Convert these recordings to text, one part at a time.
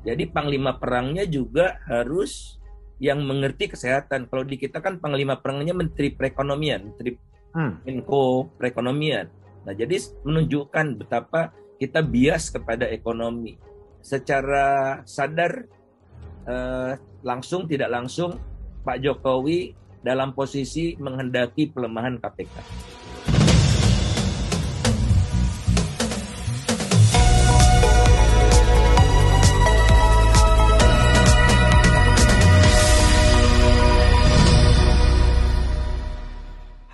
Jadi panglima perangnya juga harus yang mengerti kesehatan. Kalau di kita kan panglima perangnya Menteri Perekonomian, Menteri Menko Perekonomian. Nah, jadi menunjukkan betapa kita bias kepada ekonomi. Secara sadar, langsung tidak langsung, Pak Jokowi dalam posisi menghendaki pelemahan KPK.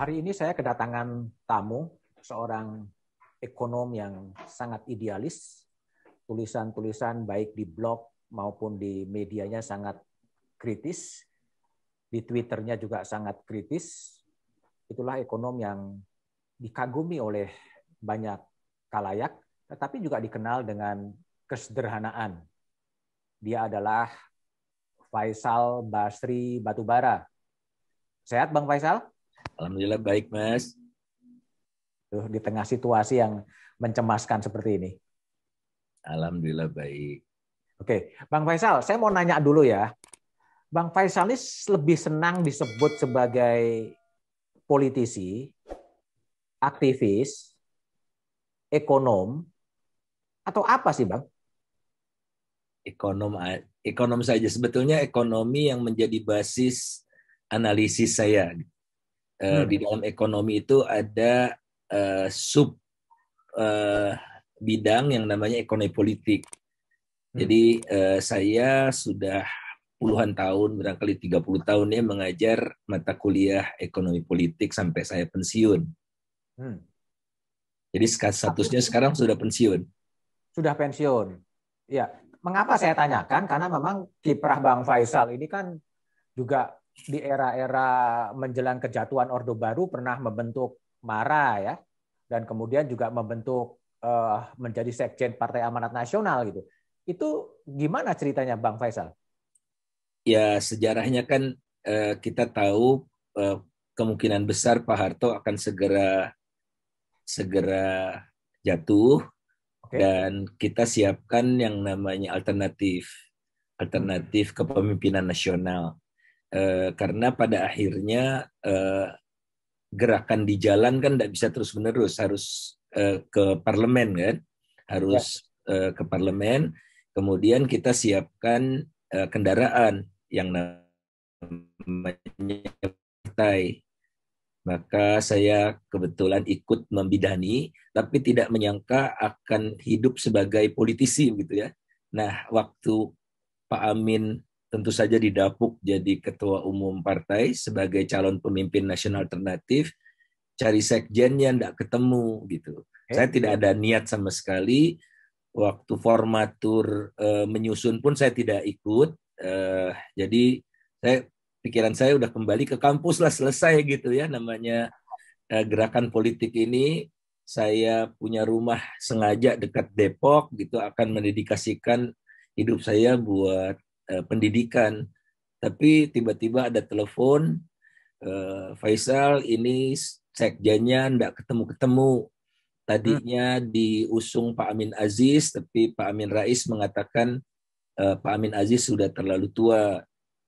Hari ini saya kedatangan tamu, seorang ekonom yang sangat idealis. Tulisan-tulisan baik di blog maupun di medianya sangat kritis. Di Twitternya juga sangat kritis. Itulah ekonom yang dikagumi oleh banyak khalayak, tetapi juga dikenal dengan kesederhanaan. Dia adalah Faisal Basri Batubara. Sehat Bang Faisal? Alhamdulillah baik, Mas. Di tengah situasi yang mencemaskan seperti ini. Alhamdulillah baik. Oke, Bang Faisal, saya mau nanya dulu ya. Bang Faisal ini lebih senang disebut sebagai politisi, aktivis, ekonom, atau apa sih, Bang? Ekonom saja. Sebetulnya ekonomi yang menjadi basis analisis saya. Di dalam ekonomi itu ada sub bidang yang namanya ekonomi politik. Jadi saya sudah puluhan tahun, barangkali 30 tahun ya mengajar mata kuliah ekonomi politik sampai saya pensiun. Jadi statusnya sekarang sudah pensiun. Sudah pensiun. Ya, mengapa saya tanyakan? Karena memang kiprah Bang Faisal ini kan juga di era-era menjelang kejatuhan Orde Baru pernah membentuk MARA ya, dan kemudian juga membentuk menjadi sekjen Partai Amanat Nasional gitu. Itu gimana ceritanya Bang Faisal? Ya sejarahnya kan kita tahu kemungkinan besar Pak Harto akan segera jatuh. Dan kita siapkan yang namanya alternatif kepemimpinan nasional. Karena pada akhirnya gerakan di jalan kan tidak bisa terus-menerus, harus ke parlemen kan, harus ke parlemen. Kemudian kita siapkan kendaraan yang namanya partai. Maka saya kebetulan ikut membidani, tapi tidak menyangka akan hidup sebagai politisi gitu ya. Nah, waktu Pak Amin tentu saja didapuk jadi ketua umum partai sebagai calon pemimpin nasional alternatif, cari sekjennya enggak ketemu gitu. Saya tidak ada niat sama sekali. Waktu formatur menyusun pun saya tidak ikut. Jadi pikiran saya udah kembali ke kampus lah, selesai gitu ya namanya gerakan politik ini. Saya punya rumah sengaja dekat Depok gitu, akan mendedikasikan hidup saya buat pendidikan. Tapi tiba-tiba ada telepon, Faisal ini sekjennya enggak ketemu-ketemu. Tadinya diusung Pak Amin Aziz, tapi Pak Amin Rais mengatakan Pak Amin Aziz sudah terlalu tua.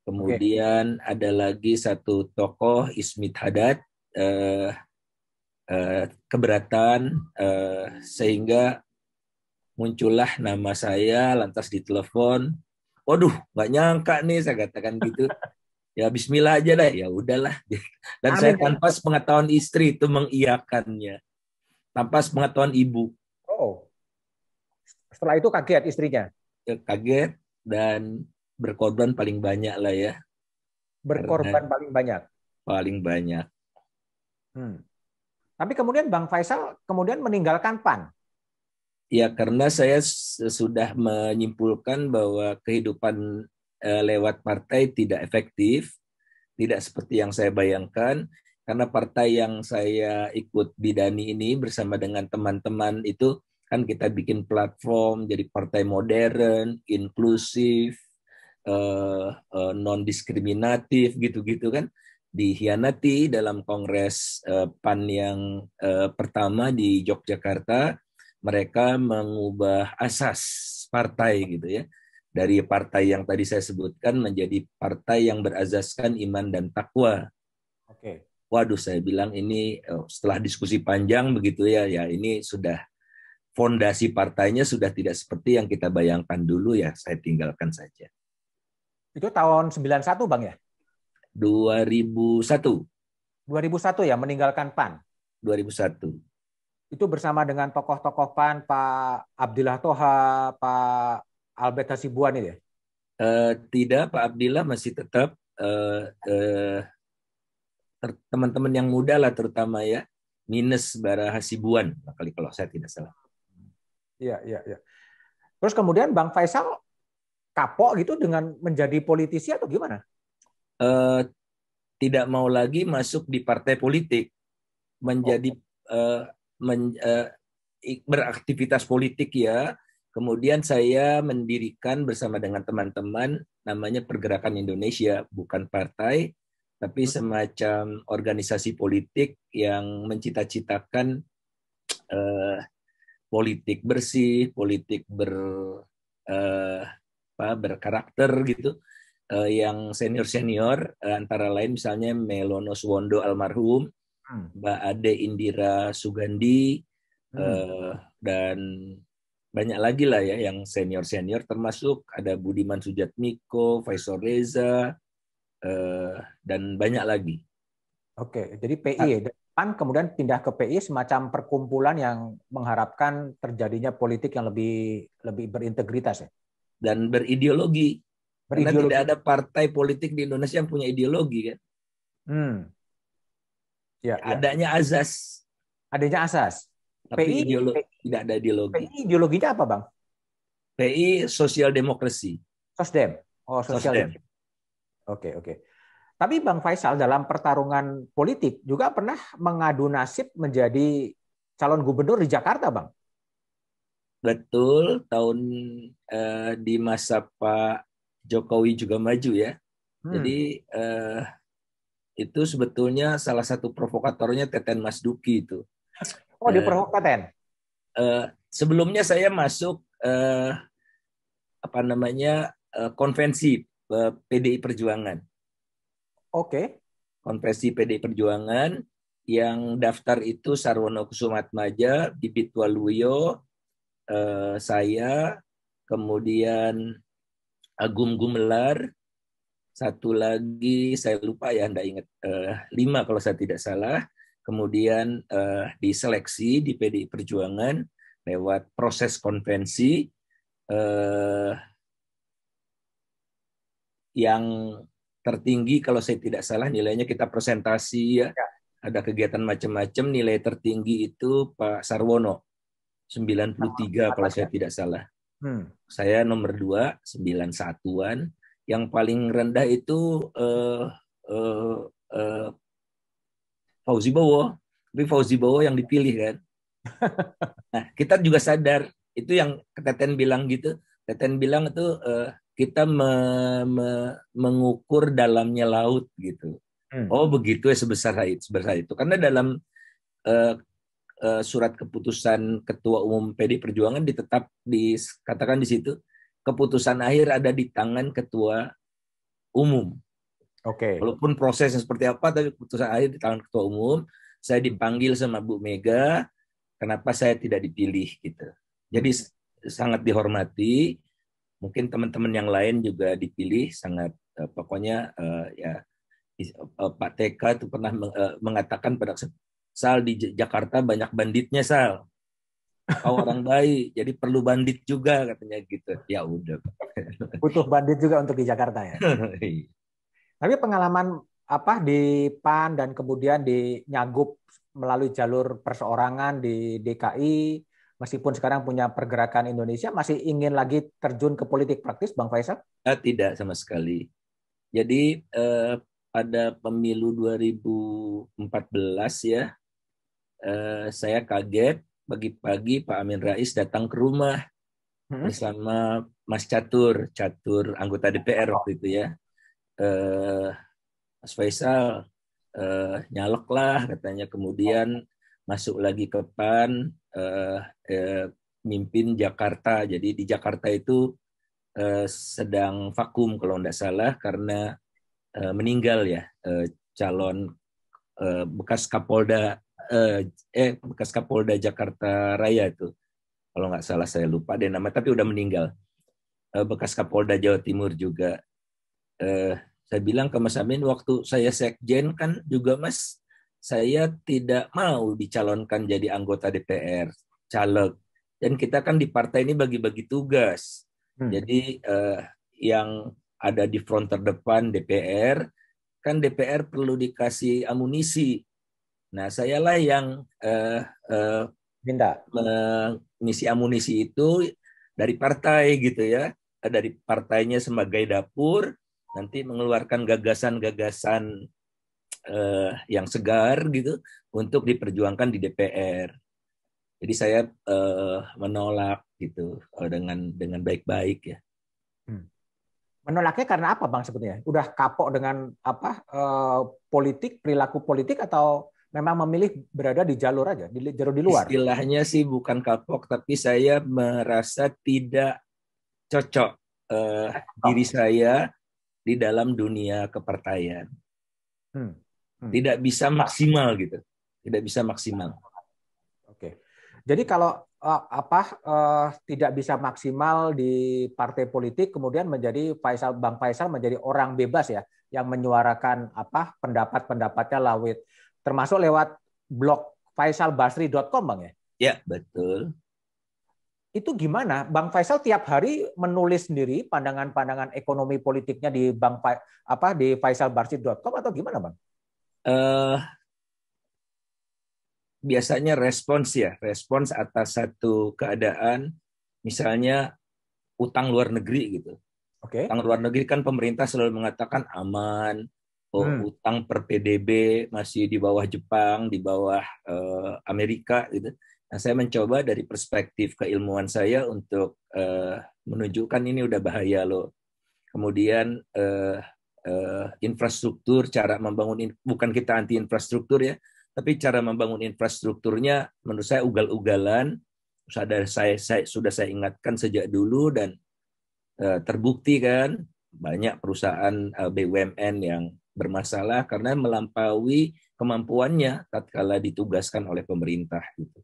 Kemudian ada lagi satu tokoh Ismit Haddad keberatan, sehingga muncullah nama saya, lantas ditelepon. Waduh, nggak nyangka nih, saya katakan gitu. Ya Bismillah aja deh, ya udahlah. Dan saya tanpa pengetahuan istri itu mengiyakannya, tanpa pengetahuan ibu. Oh, setelah itu kaget istrinya? Ya, kaget dan berkorban paling banyak lah ya. Berkorban paling banyak? Paling banyak. Tapi kemudian Bang Faisal kemudian meninggalkan PAN. Ya, karena saya sudah menyimpulkan bahwa kehidupan lewat partai tidak efektif, tidak seperti yang saya bayangkan, karena partai yang saya ikut bidani ini bersama dengan teman-teman itu kan kita bikin platform jadi partai modern, inklusif, non-diskriminatif gitu-gitu kan. Dihianati dalam kongres PAN yang pertama di Yogyakarta. Mereka mengubah asas partai gitu ya. dari partai yang tadi saya sebutkan menjadi partai yang berazaskan iman dan takwa. Oke. Waduh, saya bilang ini setelah diskusi panjang begitu ya, ya ini sudah fondasi partainya sudah tidak seperti yang kita bayangkan dulu ya, saya tinggalkan saja. Itu tahun 91 Bang ya? 2001. 2001 ya, meninggalkan PAN. 2001. Itu bersama dengan tokoh-tokoh PAN, Pak Abdillah Toha, Pak Albert Hasibuan itu ya? Tidak, Pak Abdillah masih tetap teman-teman yang muda lah terutama ya, minus Bara Hasibuan kali kalau saya tidak salah. Iya, iya, iya. Terus kemudian Bang Faisal kapok gitu dengan menjadi politisi atau gimana? Eh, Tidak mau lagi masuk di partai politik, Oh, menjadi eh, men, eh, beraktivitas politik ya. Kemudian saya mendirikan bersama dengan teman-teman namanya Pergerakan Indonesia, bukan partai, tapi semacam organisasi politik yang mencita-citakan eh, politik bersih, politik eh, berkarakter gitu, yang senior-senior, antara lain misalnya Melono Suwondo almarhum, hmm. Mbak Ade Indira Sugandi, Hmm. dan banyak lagi lah ya yang senior-senior, termasuk ada Budiman Sujatmiko, Faisal Reza, dan banyak lagi. Oke, jadi PI ya. PAN kemudian pindah ke PI semacam perkumpulan yang mengharapkan terjadinya politik yang lebih lebih berintegritas ya. Dan berideologi. Karena tidak Berideologi. ada partai politik di Indonesia yang punya ideologi kan. Hmm. Ya, ya. Adanya azas, Adanya asas. tapi PI, tidak ada ideologi. PI ideologinya apa, Bang? PI sosial demokrasi, Sosdem. Oh, sosial Sosdem. demokrasi. Oke, oke. Tapi Bang Faisal dalam pertarungan politik juga pernah mengadu nasib menjadi calon gubernur di Jakarta, Bang. Betul, di masa Pak Jokowi juga maju ya. Hmm. Jadi itu sebetulnya salah satu provokatornya Teten Mas Duki itu. Oh, di Eh, Perhokaten. Sebelumnya saya masuk konvensi PDI Perjuangan. Oke. Konvensi PDI Perjuangan yang daftar itu Sarwono Kusumatmaja, Bibit Waluyo, saya, kemudian Agung Gumelar, satu lagi saya lupa ya, Anda ingat, 5 kalau saya tidak salah. Kemudian diseleksi di PDI Perjuangan lewat proses konvensi yang tertinggi kalau saya tidak salah nilainya kita presentasi ya. Ada kegiatan macam-macam, nilai tertinggi itu Pak Sarwono 93 kalau saya tidak salah. Saya nomor 2, 91-an. Yang paling rendah itu eh, eh, Fauzi Bowo. Tapi Fauzi Bowo yang dipilih kan. Nah, kita juga sadar, itu yang Teten bilang gitu. Teten bilang itu kita mengukur dalamnya laut gitu. Oh begitu ya, sebesar itu. Karena dalam eh, surat keputusan Ketua Umum PD Perjuangan dikatakan di situ keputusan akhir ada di tangan Ketua Umum. Oke. Walaupun prosesnya seperti apa, tapi keputusan akhir di tangan Ketua Umum. Saya dipanggil sama Bu Mega, kenapa saya tidak dipilih gitu. Jadi sangat dihormati. Mungkin teman-teman yang lain juga dipilih, sangat pokoknya ya Pak TK itu pernah mengatakan pada Sal, di Jakarta banyak banditnya, Sal. Kau orang baik, jadi perlu bandit juga katanya gitu. Ya udah. Butuh bandit juga untuk di Jakarta ya. Tapi pengalaman apa di PAN dan kemudian di Nyagup melalui jalur perseorangan di DKI, meskipun sekarang punya pergerakan Indonesia, masih ingin lagi terjun ke politik praktis, Bang Faisal? Tidak sama sekali. Jadi pada pemilu 2014 ya, saya kaget pagi-pagi Pak Amin Rais datang ke rumah bersama Mas Catur anggota DPR waktu itu ya. Mas Faisal, nyalek lah katanya, kemudian masuk lagi ke PAN, mimpin Jakarta. Jadi di Jakarta itu sedang vakum kalau tidak salah karena meninggal ya, calon bekas Kapolda bekas Kapolda Jakarta Raya itu, kalau nggak salah, saya lupa deh nama, tapi udah meninggal. Bekas Kapolda Jawa Timur juga. Saya bilang ke Mas Amin waktu saya sekjen kan juga, Mas, saya tidak mau dicalonkan jadi anggota DPR, caleg. Dan kita kan di partai ini bagi-bagi tugas. Jadi yang ada di front terdepan DPR, kan DPR perlu dikasih amunisi. Nah, sayalah yang minta mengisi amunisi itu dari partai gitu ya, dari partainya sebagai dapur, nanti mengeluarkan gagasan-gagasan yang segar gitu untuk diperjuangkan di DPR. Jadi saya menolak gitu dengan baik-baik ya. Menolaknya karena apa, Bang, sebetulnya? Udah kapok dengan politik, perilaku politik, atau memang memilih berada di jalur aja, di jalur di luar? Istilahnya sih bukan kapok, tapi saya merasa tidak cocok diri saya di dalam dunia kepartaian. Tidak bisa maksimal gitu. Tidak bisa maksimal. Oke. Jadi kalau tidak bisa maksimal di partai politik, kemudian menjadi Bang Faisal menjadi orang bebas ya, yang menyuarakan pendapat-pendapatnya termasuk lewat blog faisalbasri.com, Bang ya? Ya, betul. Itu gimana? Bang Faisal tiap hari menulis sendiri pandangan-pandangan ekonomi politiknya di di faisalbasri.com atau gimana, Bang? Biasanya respons atas satu keadaan, misalnya utang luar negeri gitu. Oke. Utang luar negeri kan pemerintah selalu mengatakan aman, utang per PDB masih di bawah Jepang, di bawah Amerika gitu. Nah, saya mencoba dari perspektif keilmuan saya untuk menunjukkan ini udah bahaya loh. Kemudian infrastruktur, cara membangun, bukan kita anti infrastruktur ya, tapi cara membangun infrastrukturnya menurut saya ugal-ugalan. Sudah saya ingatkan sejak dulu dan terbukti kan banyak perusahaan BUMN yang bermasalah karena melampaui kemampuannya tatkala ditugaskan oleh pemerintah gitu.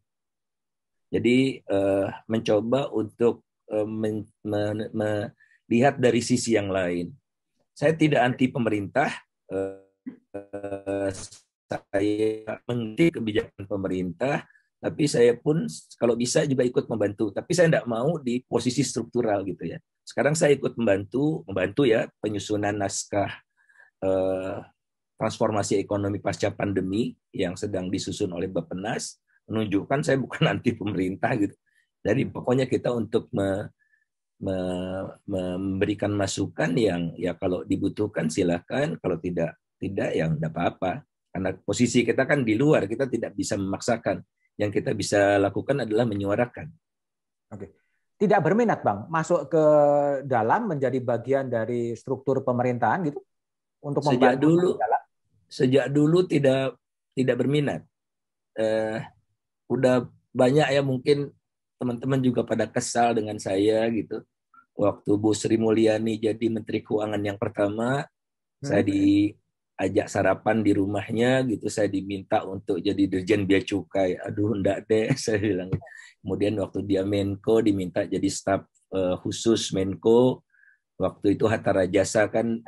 Jadi mencoba untuk melihat dari sisi yang lain. Saya tidak anti pemerintah. Saya mengerti kebijakan pemerintah, tapi saya pun kalau bisa juga ikut membantu. Tapi saya tidak mau di posisi struktural gitu ya. Sekarang saya ikut membantu ya penyusunan naskah transformasi ekonomi pasca pandemi yang sedang disusun oleh Bappenas, menunjukkan saya bukan anti pemerintah gitu. Jadi pokoknya kita untuk memberikan masukan yang ya kalau dibutuhkan silakan, kalau tidak ya tidak apa-apa. Karena posisi kita kan di luar, kita tidak bisa memaksakan. Yang kita bisa lakukan adalah menyuarakan. Oke. Tidak berminat, Bang, masuk ke dalam menjadi bagian dari struktur pemerintahan gitu untuk membantu sejak dulu tidak berminat. Udah banyak ya mungkin teman-teman juga pada kesal dengan saya gitu. Waktu Bu Sri Mulyani jadi Menteri Keuangan yang pertama, saya diajak sarapan di rumahnya gitu, saya diminta untuk jadi Dirjen Bea Cukai. Aduh, enggak deh, saya bilang. Kemudian waktu dia Menko diminta jadi staf khusus Menko. Waktu itu Hatta Rajasa kan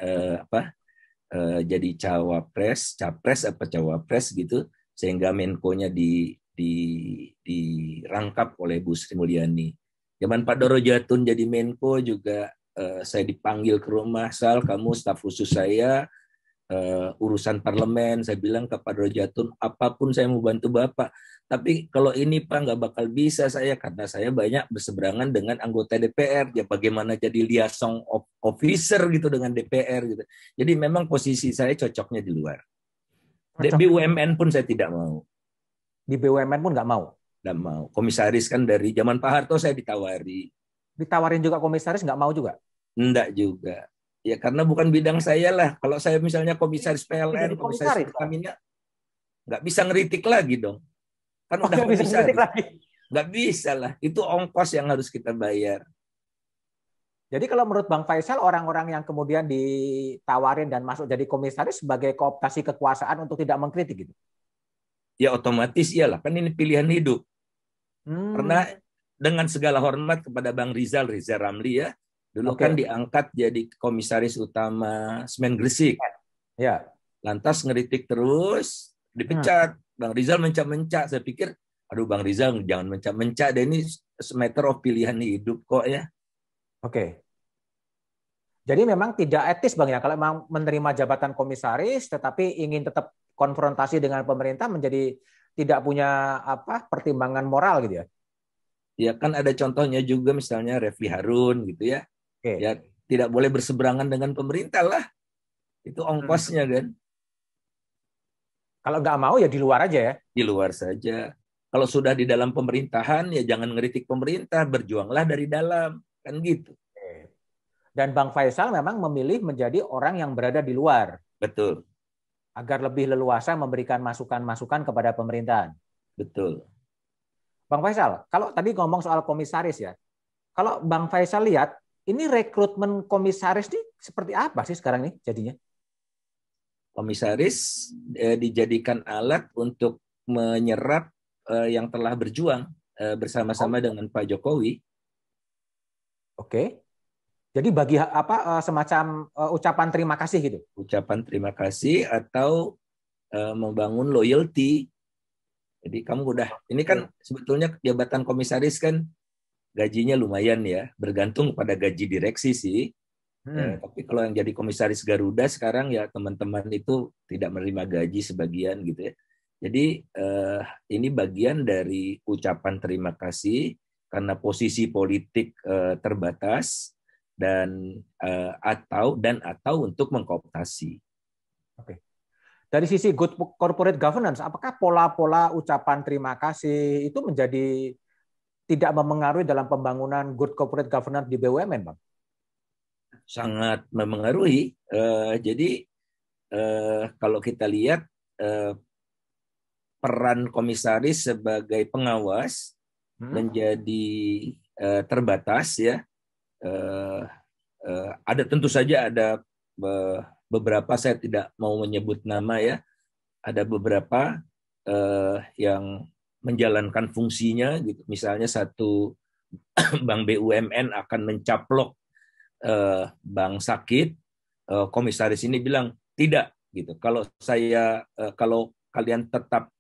jadi capres apa cawapres gitu, sehingga Menko-nya dirangkap oleh Bu Sri Mulyani. Zaman Pak Doro Jatun jadi Menko juga saya dipanggil ke rumah, Sal, kamu staf khusus saya, urusan parlemen. Saya bilang ke Pak Doro Jatun, apapun saya mau bantu Bapak. Tapi kalau ini Pak nggak bakal bisa saya, karena saya banyak berseberangan dengan anggota DPR. Ya bagaimana jadi liaison officer gitu dengan DPR gitu. Jadi memang posisi saya cocoknya di luar. Di BUMN pun saya tidak mau. Di BUMN pun nggak mau? Nggak mau. Komisaris kan dari zaman Pak Harto saya ditawari. Ditawarin juga komisaris, nggak mau juga? Enggak juga. Ya karena bukan bidang saya lah. Kalau saya misalnya komisaris PLN, komisaris Pertamina, nggak bisa ngeritik lagi dong. Kan udah komisaris. Nggak bisa lah. Itu ongkos yang harus kita bayar. Jadi kalau menurut Bang Faisal, orang-orang yang kemudian ditawarin dan masuk jadi komisaris sebagai kooptasi kekuasaan untuk tidak mengkritik gitu. Ya otomatis iyalah, kan ini pilihan hidup. Hmm, Karena dengan segala hormat kepada Bang Rizal Ramli ya, dulu kan oke. diangkat jadi komisaris utama Semen Gresik. Ya. Lantas ngeritik terus, Hmm, dipecat. Bang Rizal mencak-mencak. Saya pikir, aduh Bang Rizal jangan mencak-mencak deh, ini matter of pilihan hidup kok ya. oke. Jadi memang tidak etis Bang ya kalau memang menerima jabatan komisaris tetapi ingin tetap konfrontasi dengan pemerintah menjadi tidak punya apa pertimbangan moral gitu ya. Ya kan ada contohnya juga misalnya Refli Harun gitu ya. Oke. Ya tidak boleh berseberangan dengan pemerintah lah. Itu Hmm. ongkosnya kan. Kalau nggak mau ya di luar aja ya. Di luar saja. Kalau sudah di dalam pemerintahan ya jangan ngeritik pemerintah, berjuanglah dari dalam. Kan gitu. Oke. Dan Bang Faisal memang memilih menjadi orang yang berada di luar Betul, agar lebih leluasa memberikan masukan-masukan kepada pemerintahan. betul. Bang Faisal, kalau tadi ngomong soal komisaris ya, kalau Bang Faisal lihat ini rekrutmen komisaris nih seperti apa sih sekarang nih jadinya? Komisaris dijadikan alat untuk menyerap yang telah berjuang Oh, bersama-sama dengan Pak Jokowi. oke. Jadi bagi apa semacam ucapan terima kasih gitu. Ucapan terima kasih atau membangun loyalty. Jadi kamu udah, ini kan Oke. sebetulnya jabatan komisaris kan gajinya lumayan ya, bergantung pada gaji direksi sih. Hmm. Tapi kalau yang jadi komisaris Garuda sekarang ya teman-teman itu tidak menerima gaji sebagian gitu ya. Jadi ini bagian dari ucapan terima kasih karena posisi politik terbatas dan atau untuk mengkooptasi. Oke. Dari sisi good corporate governance, apakah pola-pola ucapan terima kasih itu menjadi tidak memengaruhi dalam pembangunan good corporate governance di BUMN, Bang? Sangat memengaruhi. Jadi kalau kita lihat eh, peran komisaris sebagai pengawas Hmm? menjadi terbatas ya. Ada tentu saja ada beberapa, saya tidak mau menyebut nama ya, ada beberapa yang menjalankan fungsinya gitu. Misalnya satu bank BUMN akan mencaplok bank sakit, komisaris ini bilang tidak gitu. Kalau kalian tetap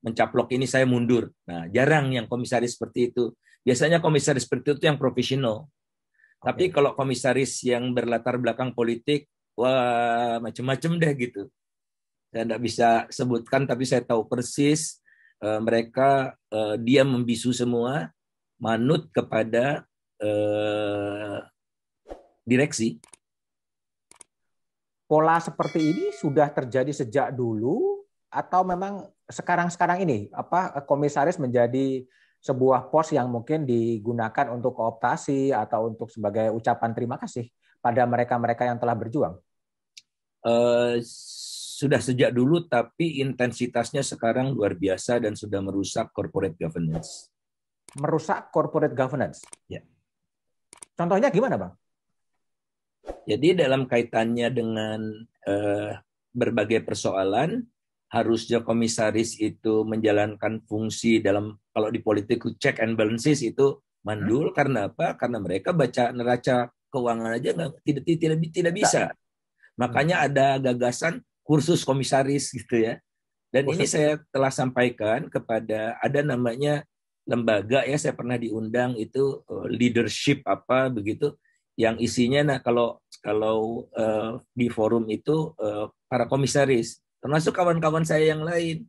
mencaplok ini saya mundur. Nah, jarang yang komisaris seperti itu. Biasanya komisaris seperti itu yang profesional. Tapi Oke. kalau komisaris yang berlatar belakang politik, wah macam-macam deh gitu. Saya tidak bisa sebutkan, tapi saya tahu persis mereka dia membisu semua, manut kepada direksi. Pola seperti ini sudah terjadi sejak dulu atau memang sekarang-sekarang ini apa komisaris menjadi sebuah pos yang mungkin digunakan untuk kooptasi atau untuk sebagai ucapan terima kasih pada mereka-mereka yang telah berjuang? Sudah sejak dulu, tapi intensitasnya sekarang luar biasa dan sudah merusak corporate governance. Merusak corporate governance. Ya. Contohnya gimana, Bang? Jadi dalam kaitannya dengan berbagai persoalan, harusnya komisaris itu menjalankan fungsi dalam, kalau di politik check and balances itu Hmm? mandul. Karena apa? Karena mereka baca neraca keuangan aja tidak Bisa. bisa. Hmm. Makanya ada gagasan kursus komisaris gitu ya. Dan ini Khusus. saya telah sampaikan kepada, ada namanya lembaga ya, saya pernah diundang itu leadership apa begitu, yang isinya, nah kalau kalau di forum itu para komisaris termasuk kawan-kawan saya yang lain.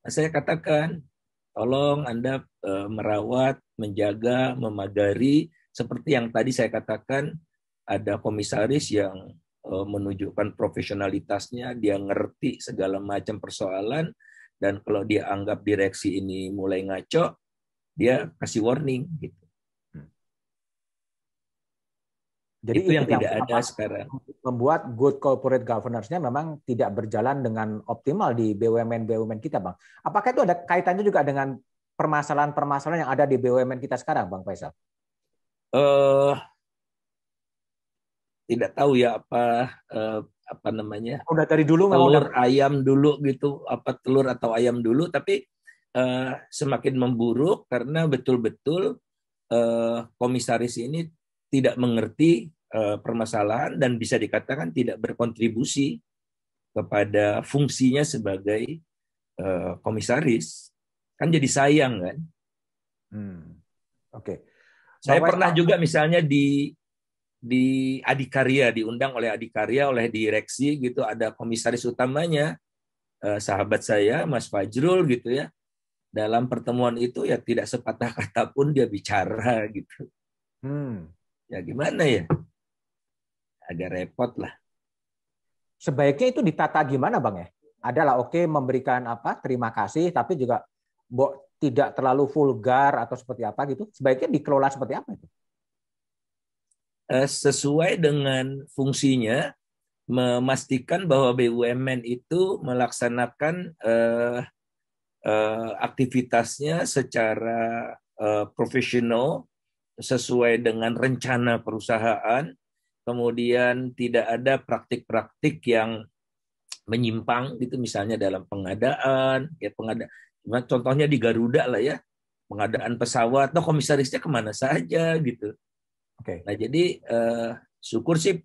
Nah, saya katakan tolong Anda merawat, menjaga, memagari seperti yang tadi saya katakan, ada komisaris yang menunjukkan profesionalitasnya, dia ngerti segala macam persoalan, dan kalau dia anggap direksi ini mulai ngaco, dia kasih warning gitu. Jadi Itu itu yang yang tidak ada apa, sekarang. membuat good corporate governance-nya memang tidak berjalan dengan optimal di BUMN-BUMN kita, Bang. Apakah itu ada kaitannya juga dengan permasalahan-permasalahan yang ada di BUMN kita sekarang, Bang Faisal? Eh tidak tahu ya apa namanya, Udah dari dulu memang udah. telur ayam dulu gitu, apa telur atau ayam dulu, tapi semakin memburuk karena betul-betul komisaris ini tidak mengerti permasalahan dan bisa dikatakan tidak berkontribusi kepada fungsinya sebagai komisaris. Kan jadi sayang kan. Oke. Saya pernah juga misalnya di Adikarya, diundang oleh Adikarya, oleh direksi gitu, ada komisaris utamanya, sahabat saya Mas Fajrul gitu ya. Dalam pertemuan itu ya tidak sepatah kata pun dia bicara gitu. Ya gimana ya, agak repot lah. Sebaiknya itu ditata gimana Bang ya? Adalah oke memberikan apa terima kasih, tapi juga tidak terlalu vulgar atau seperti apa gitu. Sebaiknya dikelola seperti apa itu? Sesuai dengan fungsinya, memastikan bahwa BUMN itu melaksanakan aktivitasnya secara profesional, sesuai dengan rencana perusahaan, kemudian tidak ada praktik-praktik yang menyimpang gitu, misalnya dalam pengadaan, ya contohnya di Garuda lah ya, pengadaan pesawat, no komisarisnya kemana saja gitu. Okay. Nah jadi syukur sih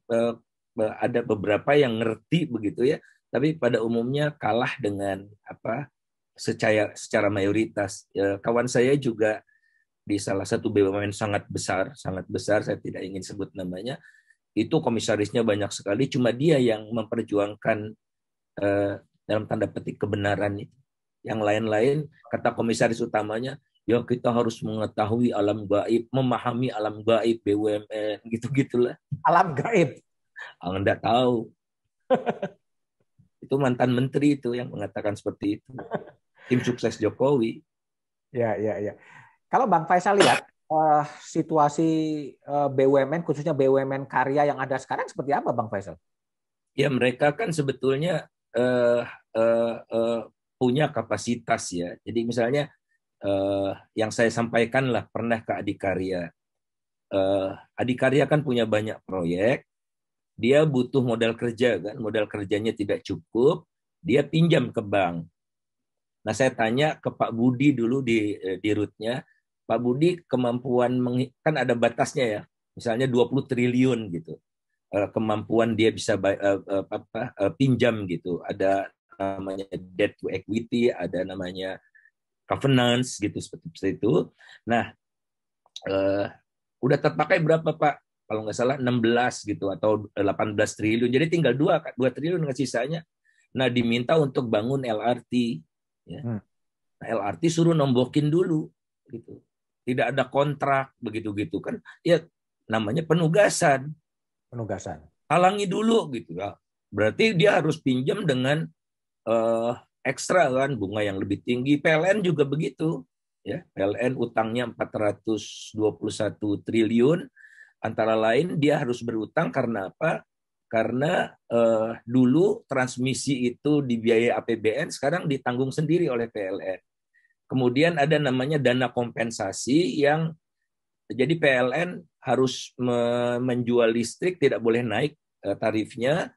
ada beberapa yang ngerti begitu ya, tapi pada umumnya kalah dengan apa secara mayoritas. Kawan saya juga di salah satu BUMN sangat besar, saya tidak ingin sebut namanya, itu komisarisnya banyak sekali, cuma dia yang memperjuangkan dalam tanda petik kebenaran itu. Yang lain-lain, kata komisaris utamanya, ya kita harus mengetahui alam gaib, memahami alam gaib BUMN, gitu-gitulah. Alam gaib? Enggak tahu. Itu mantan menteri itu yang mengatakan seperti itu. Tim sukses Jokowi. Ya. Kalau Bang Faisal lihat situasi BUMN, khususnya BUMN karya yang ada sekarang seperti apa Bang Faisal? Ya mereka kan sebetulnya punya kapasitas ya. Jadi misalnya yang saya sampaikan lah, pernah ke Adikarya. Adikarya kan punya banyak proyek, dia butuh modal kerja kan, modal kerjanya tidak cukup, dia pinjam ke bank. Nah saya tanya ke Pak Budi dulu di rootnya, Pak Budi kemampuan kan ada batasnya ya, misalnya 20 triliun gitu, kemampuan dia bisa pinjam gitu, ada namanya debt to equity, ada namanya governance gitu seperti itu. Nah udah terpakai berapa Pak? Kalau nggak salah 16 gitu atau 18 triliun. Jadi tinggal 2 triliun dengan sisanya. Nah, diminta untuk bangun LRT. Ya. Nah, LRT suruh nombokin dulu. Gitu. Tidak ada kontrak begitu-gitu kan. Ya namanya penugasan. Halangi dulu gitu. Ya. Berarti dia harus pinjam dengan ekstra kan, bunga yang lebih tinggi. PLN juga begitu. Ya, PLN utangnya 421 triliun. Antara lain dia harus berutang karena apa? Karena dulu transmisi itu dibiayai APBN, sekarang ditanggung sendiri oleh PLN. Kemudian ada namanya dana kompensasi yang jadi PLN harus menjual listrik, tidak boleh naik tarifnya,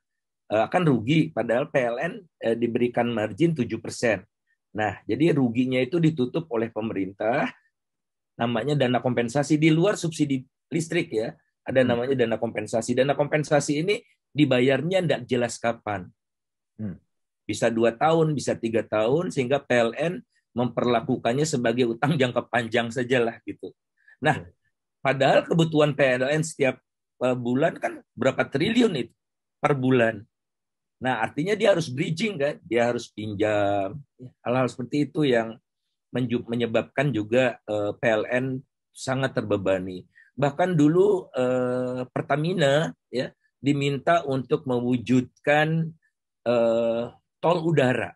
akan rugi. Padahal PLN diberikan margin 7%. Nah, jadi ruginya itu ditutup oleh pemerintah, namanya dana kompensasi di luar subsidi listrik ya, ada namanya dana kompensasi. Dana kompensasi ini dibayarnya tidak jelas kapan. Bisa 2 tahun, bisa 3 tahun, sehingga PLN memperlakukannya sebagai utang jangka panjang sajalah gitu. Nah, padahal kebutuhan PLN setiap bulan kan berapa triliun itu per bulan. Nah, artinya dia harus bridging kan, dia harus pinjam. Hal-hal seperti itu yang menyebabkan juga PLN sangat terbebani. Bahkan dulu Pertamina ya diminta untuk mewujudkan tol udara.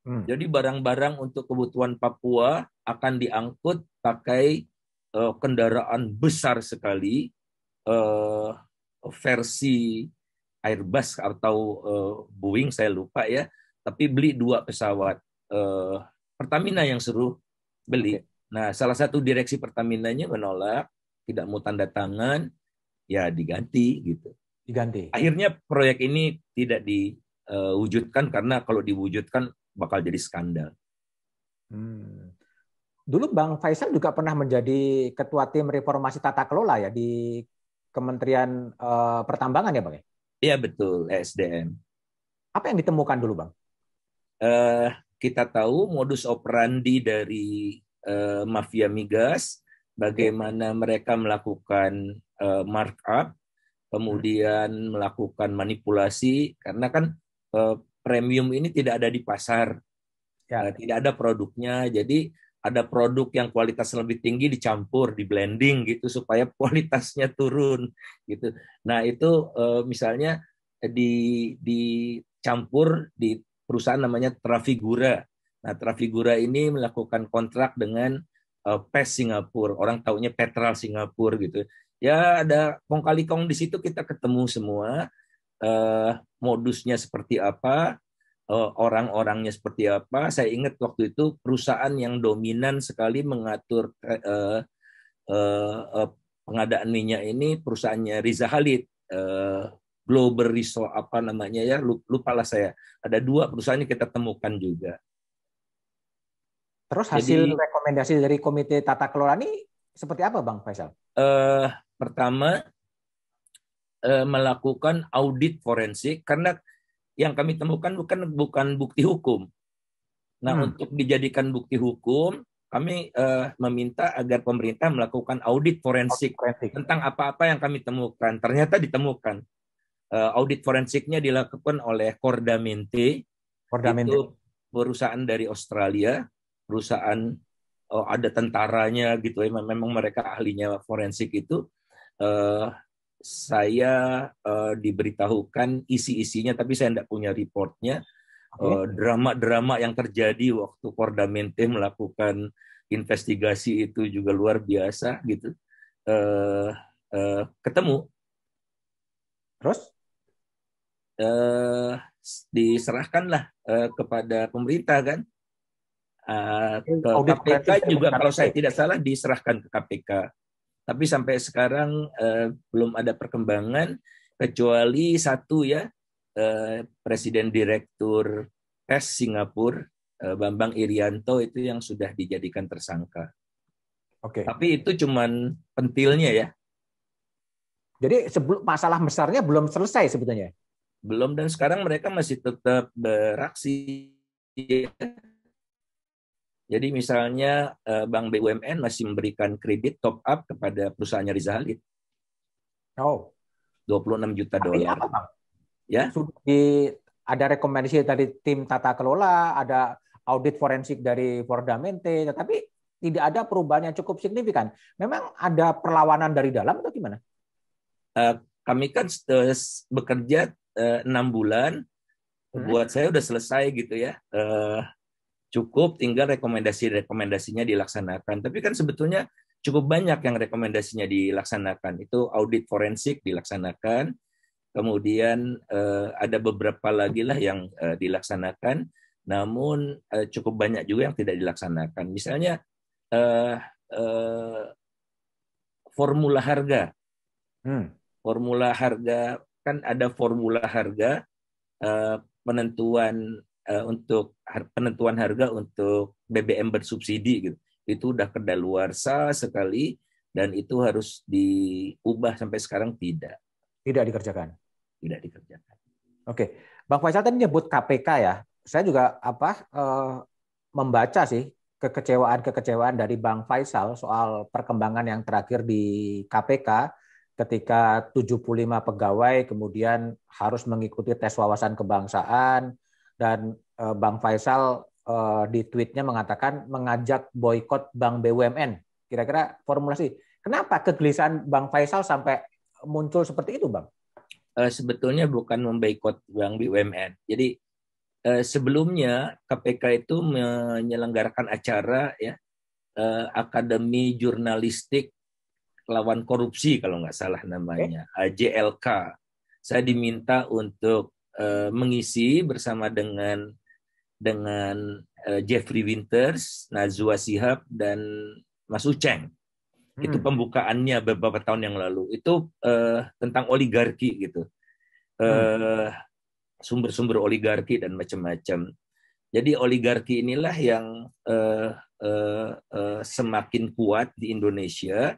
Jadi barang-barang untuk kebutuhan Papua akan diangkut pakai kendaraan besar sekali, versi Airbus atau Boeing saya lupa ya, tapi beli 2 pesawat. Pertamina yang suruh beli. Nah, salah satu direksi Pertaminanya menolak, tidak mau tanda tangan. ya diganti gitu. Diganti. Akhirnya proyek ini tidak diwujudkan karena kalau diwujudkan bakal jadi skandal. Dulu Bang Faisal juga pernah menjadi ketua tim reformasi tata kelola ya di Kementerian Pertambangan ya Bang ya? Iya betul, SDM. Apa yang ditemukan dulu Bang? Kita tahu modus operandi dari mafia migas, bagaimana mereka melakukan markup, kemudian melakukan manipulasi, karena kan premium ini tidak ada di pasar, tidak ada produknya, jadi ada produk yang kualitas lebih tinggi dicampur, di blending gitu supaya kualitasnya turun gitu. Nah itu misalnya dicampur di perusahaan namanya Trafigura. Nah Trafigura ini melakukan kontrak dengan PES Singapura, orang taunya Petral Singapura gitu. Ya ada kong kali kong di situ kita ketemu semua modusnya seperti apa, orang-orangnya seperti apa. Saya ingat waktu itu perusahaan yang dominan sekali mengatur pengadaan minyak ini perusahaannya Riza Khalid, Global Resource apa namanya ya, lupalah saya. Ada 2 perusahaan yang kita temukan juga. Terus hasil Jadi, rekomendasi dari Komite Tata Kelola ini seperti apa Bang Faisal? Pertama melakukan audit forensik karena yang kami temukan bukan bukti hukum. Nah, untuk dijadikan bukti hukum, kami meminta agar pemerintah melakukan audit forensik tentang apa-apa yang kami temukan. Ternyata ditemukan. Audit forensiknya dilakukan oleh Kordamente, itu perusahaan dari Australia, perusahaan ada tentaranya gitu ya, memang mereka ahlinya forensik itu. Saya diberitahukan isi-isinya, tapi saya tidak punya reportnya. Drama-drama yang terjadi waktu Kordamente melakukan investigasi itu juga luar biasa gitu. Ketemu. Terus? Diserahkanlah kepada pemerintah kan. Ke KPK juga kalau saya tidak salah diserahkan ke KPK. Tapi sampai sekarang belum ada perkembangan kecuali satu ya, Presiden Direktur PES Singapura, Bambang Irianto itu yang sudah dijadikan tersangka. Tapi itu cuman pentilnya ya. Jadi masalah besarnya belum selesai sebetulnya. Belum, dan sekarang mereka masih tetap beraksi. Jadi misalnya Bank BUMN masih memberikan kredit top up kepada perusahaannya Riza Khalid. 26 juta dolar. Ya. Ada rekomendasi dari tim tata kelola, ada audit forensik dari Kordamente, tetapi tidak ada perubahan yang cukup signifikan. Memang ada perlawanan dari dalam atau gimana? Kami kan bekerja 6 bulan, buat saya udah selesai gitu ya. Cukup tinggal rekomendasinya dilaksanakan. Tapi kan sebetulnya cukup banyak yang rekomendasinya dilaksanakan. Itu audit forensik dilaksanakan, kemudian ada beberapa lagi lah yang dilaksanakan, namun cukup banyak juga yang tidak dilaksanakan. Misalnya formula harga. Formula harga, kan ada formula harga penentuan harga untuk BBM bersubsidi gitu. Itu udah kedaluarsa sekali dan itu harus diubah, sampai sekarang tidak dikerjakan. Oke, Bang Faisal tadi nyebut KPK ya. Saya juga membaca sih kekecewaan dari Bang Faisal soal perkembangan yang terakhir di KPK ketika 75 pegawai kemudian harus mengikuti tes wawasan kebangsaan, dan Bang Faisal di tweetnya mengatakan mengajak boykot Bank BUMN. Kira-kira formulasi, kenapa kegelisahan Bang Faisal sampai muncul seperti itu, Bang? Sebetulnya bukan memboikot Bank BUMN. Jadi sebelumnya KPK itu menyelenggarakan acara ya, Akademi Jurnalistik Lawan Korupsi kalau nggak salah namanya, AJLK. Saya diminta untuk mengisi bersama dengan Jeffrey Winters, Najwa Shihab, dan Mas Uceng. Itu pembukaannya beberapa tahun yang lalu. Itu tentang oligarki gitu. Sumber-sumber oligarki dan macam-macam. Jadi oligarki inilah yang semakin kuat di Indonesia,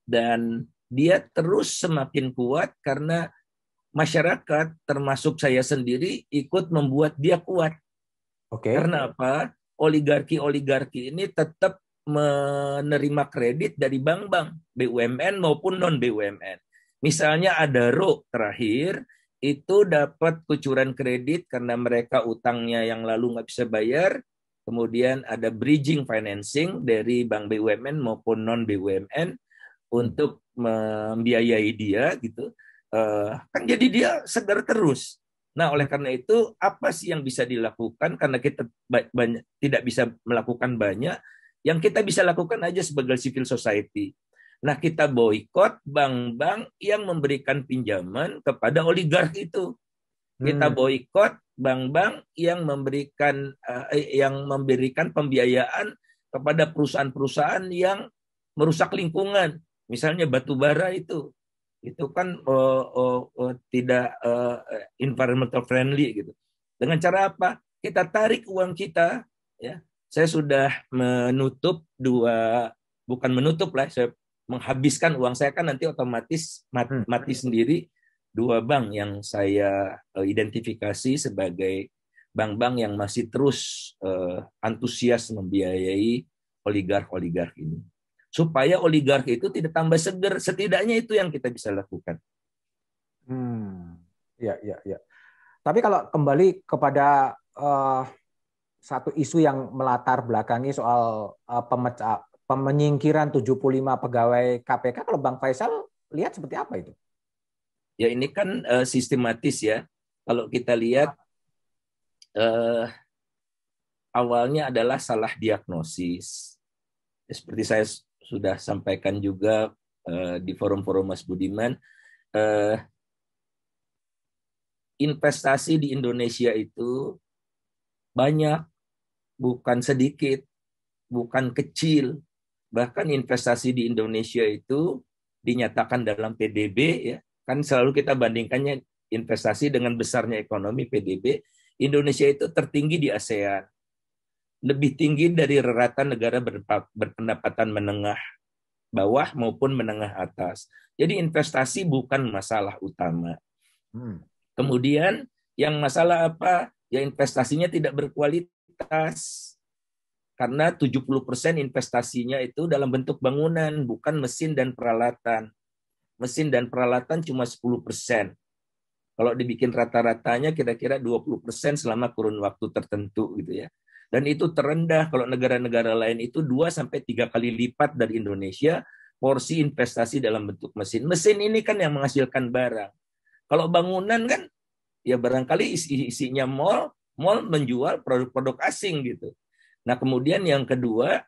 dan dia terus semakin kuat karena masyarakat termasuk saya sendiri ikut membuat dia kuat. Karena apa? Oligarki-oligarki ini tetap menerima kredit dari bank-bank BUMN maupun non BUMN. Misalnya Adaro terakhir itu dapat kucuran kredit karena mereka utangnya yang lalu nggak bisa bayar. Kemudian ada bridging financing dari bank BUMN maupun non BUMN untuk membiayai dia gitu. Kan jadi dia segar terus. Nah, oleh karena itu, apa sih yang bisa dilakukan? Karena kita tidak bisa melakukan banyak, yang kita bisa lakukan aja sebagai civil society. Nah, kita boikot bank-bank yang memberikan pinjaman kepada oligark itu. Kita boikot bank-bank yang memberikan pembiayaan kepada perusahaan-perusahaan yang merusak lingkungan. Misalnya batu bara itu kan tidak environmental friendly gitu. Dengan cara apa? Kita tarik uang kita, ya. Saya sudah bukan menutup lah, saya menghabiskan uang saya, kan nanti otomatis mati sendiri. 2 bank yang saya identifikasi sebagai bank-bank yang masih terus antusias membiayai oligark ini. Supaya oligark itu tidak tambah seger, setidaknya itu yang kita bisa lakukan. Ya. Tapi kalau kembali kepada satu isu yang melatar belakangi soal penyingkiran 75 pegawai KPK, kalau Bang Faisal lihat seperti apa itu? Ya ini kan sistematis ya. Kalau kita lihat awalnya adalah salah diagnosis. Seperti saya sudah sampaikan juga di forum-forum Mas Budiman, investasi di Indonesia itu banyak, bukan sedikit, bukan kecil. Bahkan investasi di Indonesia itu dinyatakan dalam PDB, ya. Kan selalu kita bandingkannya investasi dengan besarnya ekonomi PDB. Indonesia itu tertinggi di ASEAN. Lebih tinggi dari rata negara berpendapatan menengah bawah maupun menengah atas. Jadi investasi bukan masalah utama. Kemudian yang masalah apa? Ya investasinya tidak berkualitas. Karena 70% investasinya itu dalam bentuk bangunan, bukan mesin dan peralatan. Mesin dan peralatan cuma 10%. Kalau dibikin rata-ratanya kira-kira 20% selama kurun waktu tertentu gitu ya. Dan itu terendah. Kalau negara-negara lain itu 2-3 kali lipat dari Indonesia porsi investasi dalam bentuk mesin. Mesin ini kan yang menghasilkan barang. Kalau bangunan kan ya barangkali isinya mall menjual produk-produk asing gitu. Nah, kemudian yang kedua,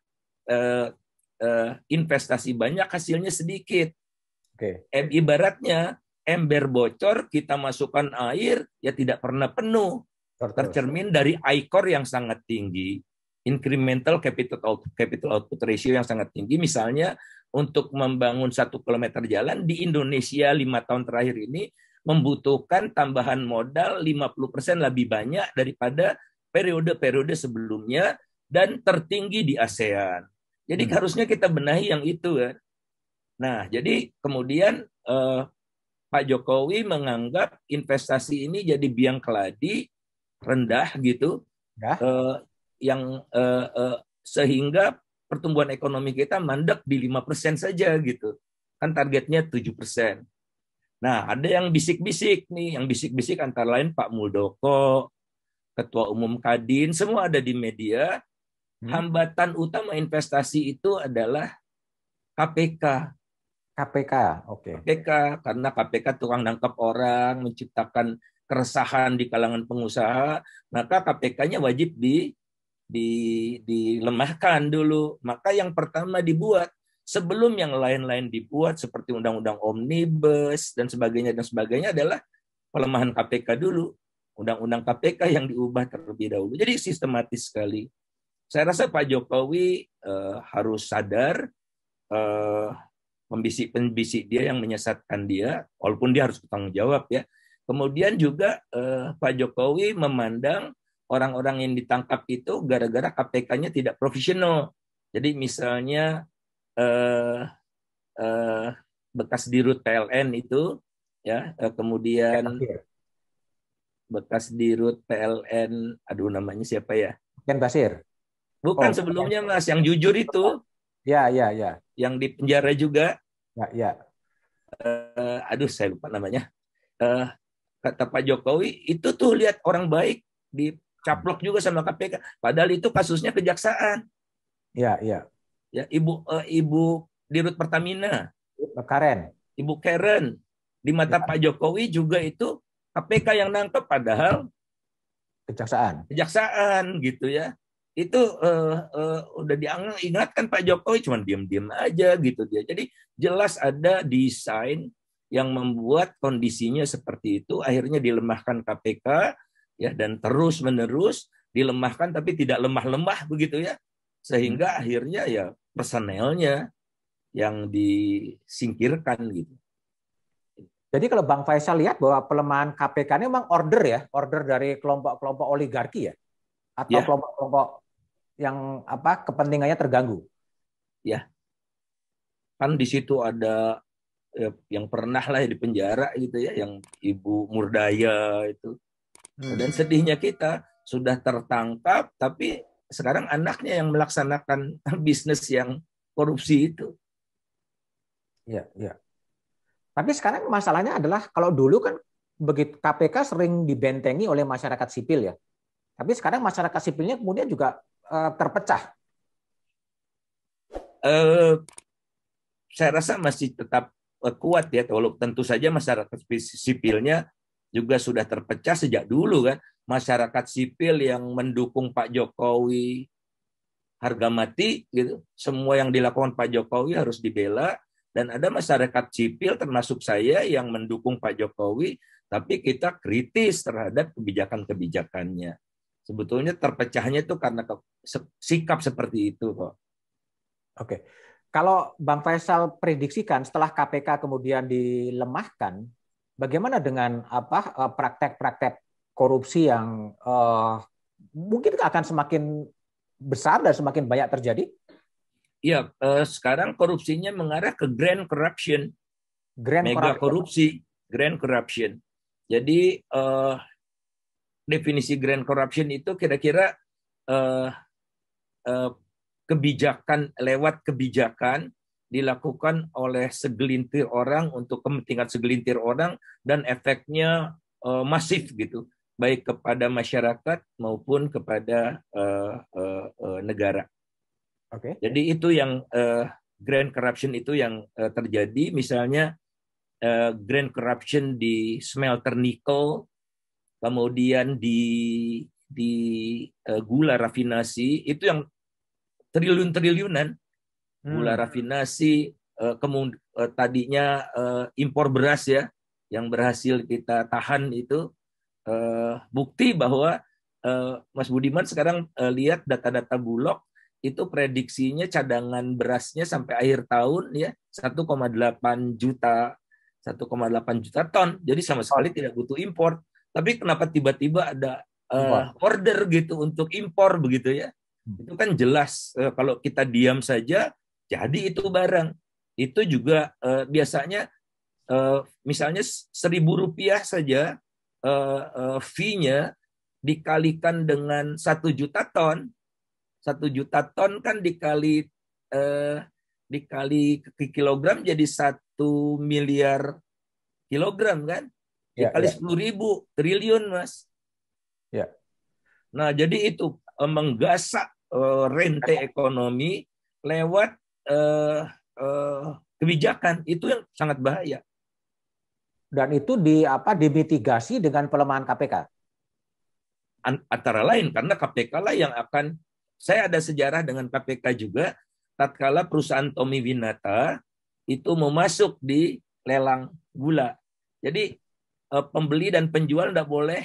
investasi banyak hasilnya sedikit. Ibaratnya ember bocor, kita masukkan air, ya tidak pernah penuh. Tercermin dari ICOR yang sangat tinggi, incremental capital output ratio yang sangat tinggi. Misalnya untuk membangun 1 kilometer jalan di Indonesia 5 tahun terakhir ini membutuhkan tambahan modal 50% lebih banyak daripada periode-periode sebelumnya dan tertinggi di ASEAN. Jadi harusnya kita benahi yang itu kan. Nah, jadi kemudian Pak Jokowi menganggap investasi ini jadi biang keladi rendah gitu, ya. Sehingga pertumbuhan ekonomi kita mandek di 5% saja gitu. Kan targetnya 7%. Nah, ada yang bisik-bisik nih, yang bisik-bisik antara lain Pak Muldoko, Ketua Umum Kadin, semua ada di media. Hambatan utama investasi itu adalah KPK. KPK, karena KPK tukang nangkap orang, menciptakan keresahan di kalangan pengusaha, maka KPK-nya wajib dilemahkan dulu. Maka yang pertama dibuat sebelum yang lain-lain dibuat seperti undang-undang omnibus dan sebagainya adalah pelemahan KPK dulu. Undang-undang KPK yang diubah terlebih dahulu. Jadi sistematis sekali. Saya rasa Pak Jokowi harus sadar pembisik-pembisik dia yang menyesatkan dia, walaupun dia harus bertanggung jawab ya. Kemudian juga Pak Jokowi memandang orang-orang yang ditangkap itu gara-gara KPK-nya tidak profesional. Jadi misalnya eh, eh, bekas dirut PLN itu ya, kemudian bekas dirut PLN, aduh namanya siapa ya? Ken Basir. Bukan Oh, sebelumnya Mas, yang jujur itu, ya, ya, ya, yang di penjara juga. ya, ya. Aduh saya lupa namanya. Eh, Kata Pak Jokowi itu tuh lihat orang baik dicaplok juga sama KPK. Padahal itu kasusnya kejaksaan. Ya, ya. Ya, ibu dirut Pertamina, Karen. Ibu Karen, di mata Ya, Pak Jokowi juga itu KPK yang nangkep, padahal kejaksaan. kejaksaan gitu ya. Itu udah diingatkan Pak Jokowi, cuman diam-diam aja gitu dia. Jadi jelas ada desain yang membuat kondisinya seperti itu, akhirnya dilemahkan KPK ya, dan terus menerus dilemahkan tapi tidak lemah-lemah begitu ya, sehingga akhirnya ya personelnya yang disingkirkan gitu. Jadi kalau Bang Faisal lihat bahwa pelemahan KPK ini memang order ya, order dari kelompok-kelompok oligarki ya, atau Ya, kelompok-kelompok yang apa kepentingannya terganggu. ya, kan di situ ada yang pernah lah di penjara gitu ya, yang Ibu Murdaya itu. Dan sedihnya kita sudah tertangkap, tapi sekarang anaknya yang melaksanakan bisnis yang korupsi itu. Ya, ya. Tapi sekarang masalahnya adalah kalau dulu kan begitu KPK sering dibentengi oleh masyarakat sipil ya. Tapi sekarang masyarakat sipilnya kemudian juga terpecah. Eh, saya rasa masih tetap kuat ya, walau tentu saja masyarakat sipilnya juga sudah terpecah sejak dulu kan. Masyarakat sipil yang mendukung Pak Jokowi harga mati gitu, semua yang dilakukan Pak Jokowi harus dibela, dan ada masyarakat sipil termasuk saya yang mendukung Pak Jokowi, tapi kita kritis terhadap kebijakan-kebijakannya. Sebetulnya terpecahnya itu karena sikap seperti itu kok. Oke. Kalau Bang Faisal prediksikan setelah KPK kemudian dilemahkan, bagaimana dengan apa praktek-praktek korupsi yang mungkin akan semakin besar dan semakin banyak terjadi? Iya, sekarang korupsinya mengarah ke grand corruption, Grand mega corruption. korupsi, grand corruption. Jadi definisi grand corruption itu kira-kira eh, eh, kebijakan lewat kebijakan dilakukan oleh segelintir orang untuk kepentingan segelintir orang, dan efeknya masif gitu, baik kepada masyarakat maupun kepada negara. Oke. Jadi itu yang grand corruption itu yang terjadi, misalnya grand corruption di smelter nikel, kemudian di gula rafinasi itu yang triliun-triliunan, gula rafinasi, tadinya impor beras ya, yang berhasil kita tahan itu, bukti bahwa Mas Budiman sekarang lihat data-data Bulog itu prediksinya cadangan berasnya sampai akhir tahun ya 1,8 juta 1,8 juta ton. Jadi sama sekali tidak butuh impor. Tapi kenapa tiba-tiba ada order gitu untuk impor begitu ya? Itu kan jelas kalau kita diam saja jadi itu barang. Itu juga biasanya misalnya Rp1.000 saja fee-nya dikalikan dengan 1 juta ton. 1 juta ton kan dikali ke kilogram jadi 1 miliar kilogram kan? Dikali 10.000 triliun, Mas. Ya. Nah, jadi itu menggasak rente ekonomi lewat kebijakan, itu yang sangat bahaya. Dan itu dimitigasi dengan pelemahan KPK. Antara lain karena KPK lah yang akan, saya ada sejarah dengan KPK juga, tatkala perusahaan Tommy Winata itu mau masuk di lelang gula. Jadi pembeli dan penjual tidak boleh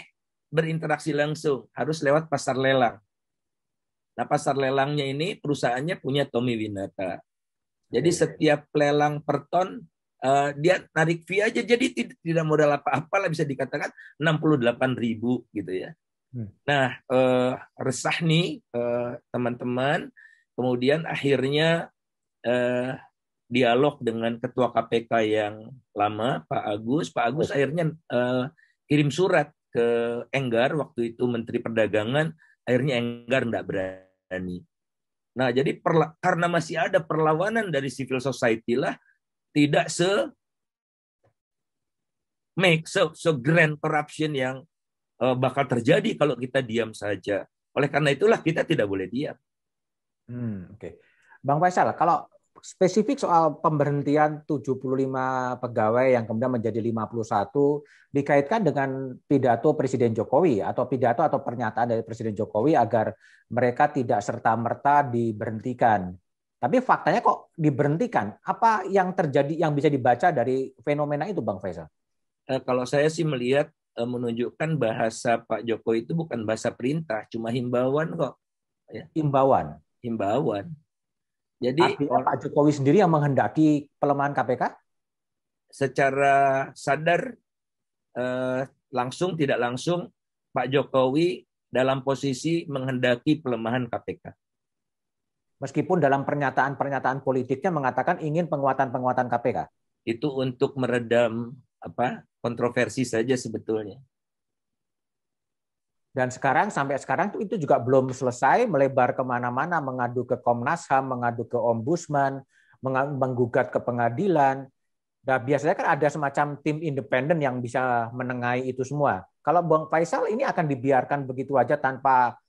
berinteraksi langsung, harus lewat pasar lelang. Nah, pasar lelangnya ini perusahaannya punya Tommy Winata. Jadi setiap lelang per ton dia narik fee aja, jadi tidak modal apa-apa lah, bisa dikatakan 68.000 gitu ya. Nah, resah nih teman-teman. Kemudian akhirnya dialog dengan Ketua KPK yang lama, Pak Agus. Pak Agus akhirnya kirim surat ke Enggar, waktu itu Menteri Perdagangan. Akhirnya Enggar nggak berani. Nah, jadi karena masih ada perlawanan dari civil society lah, tidak grand corruption yang bakal terjadi kalau kita diam saja. Oleh karena itulah kita tidak boleh diam. Oke. Bang Faisal, kalau spesifik soal pemberhentian 75 pegawai yang kemudian menjadi 51 dikaitkan dengan pidato Presiden Jokowi atau pidato atau pernyataan dari Presiden Jokowi agar mereka tidak serta-merta diberhentikan. Tapi faktanya kok diberhentikan? Apa yang terjadi yang bisa dibaca dari fenomena itu, Bang Faisal? Kalau saya sih melihat menunjukkan bahasa Pak Jokowi itu bukan bahasa perintah, cuma himbauan kok. Ya. Himbauan. Jadi Pak Jokowi sendiri yang menghendaki pelemahan KPK? Secara sadar, langsung tidak langsung, Pak Jokowi dalam posisi menghendaki pelemahan KPK. Meskipun dalam pernyataan-pernyataan politiknya mengatakan ingin penguatan-penguatan KPK. Itu untuk meredam kontroversi saja sebetulnya. Dan sampai sekarang itu juga belum selesai, melebar kemana-mana, mengadu ke Komnas HAM, mengadu ke Ombudsman, menggugat ke pengadilan. Nah, biasanya kan ada semacam tim independen yang bisa menengahi itu semua. Kalau Bang Faisal ini akan dibiarkan begitu aja tanpa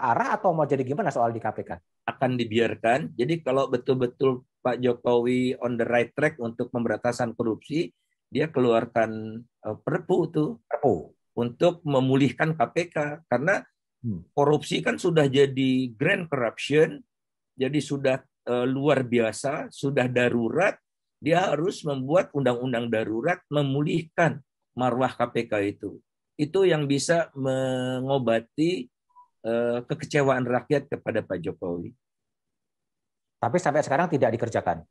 arah atau mau jadi gimana soal di KPK? Akan dibiarkan. Jadi kalau betul-betul Pak Jokowi on the right track untuk pemberantasan korupsi, dia keluarkan Perpu untuk memulihkan KPK, karena korupsi kan sudah jadi grand corruption, jadi sudah luar biasa, sudah darurat. Dia harus membuat undang-undang darurat memulihkan marwah KPK itu. Itu yang bisa mengobati kekecewaan rakyat kepada Pak Jokowi. Tapi sampai sekarang tidak dikerjakan.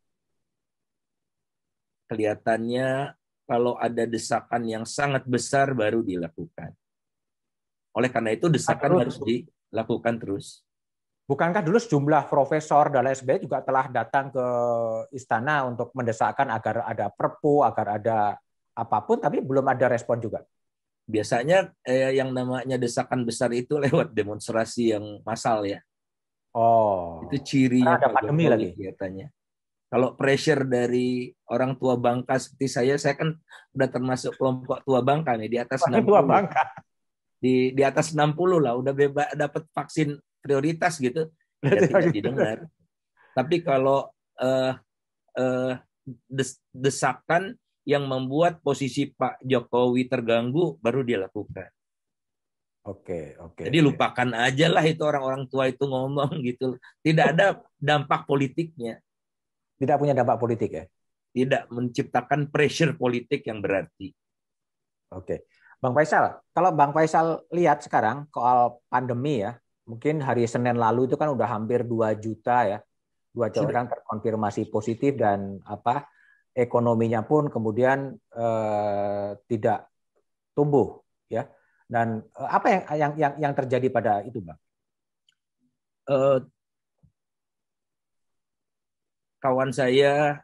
Kelihatannya kalau ada desakan yang sangat besar baru dilakukan. Oleh karena itu desakan harus dilakukan terus. Bukankah dulu sejumlah profesor dan lain sebagainya juga telah datang ke istana untuk mendesakkan agar ada Perpu, agar ada apapun, tapi belum ada respon juga? Biasanya yang namanya desakan besar itu lewat demonstrasi yang massal ya. Oh. Itu cirinya ada pandemi lagi kelihatannya. Kalau pressure dari orang tua bangka seperti saya kan udah termasuk kelompok tua bangka nih, di atas 60. Tua bangka. Di atas 60 lah, udah bebas dapat vaksin prioritas gitu, ya tidak didengar. Tapi kalau desakan yang membuat posisi Pak Jokowi terganggu baru dia lakukan. Oke. Jadi lupakan aja lah itu orang-orang tua itu ngomong gitu. Tidak ada dampak politiknya. Tidak punya dampak politik ya? Tidak menciptakan pressure politik yang berarti. Oke. Bang Faisal, kalau Bang Faisal lihat sekarang soal pandemi ya, mungkin hari Senin lalu itu kan udah hampir 2 juta ya. 2 juta orang terkonfirmasi positif dan ekonominya pun kemudian tidak tumbuh ya. Dan apa yang terjadi pada itu, Bang? Kawan saya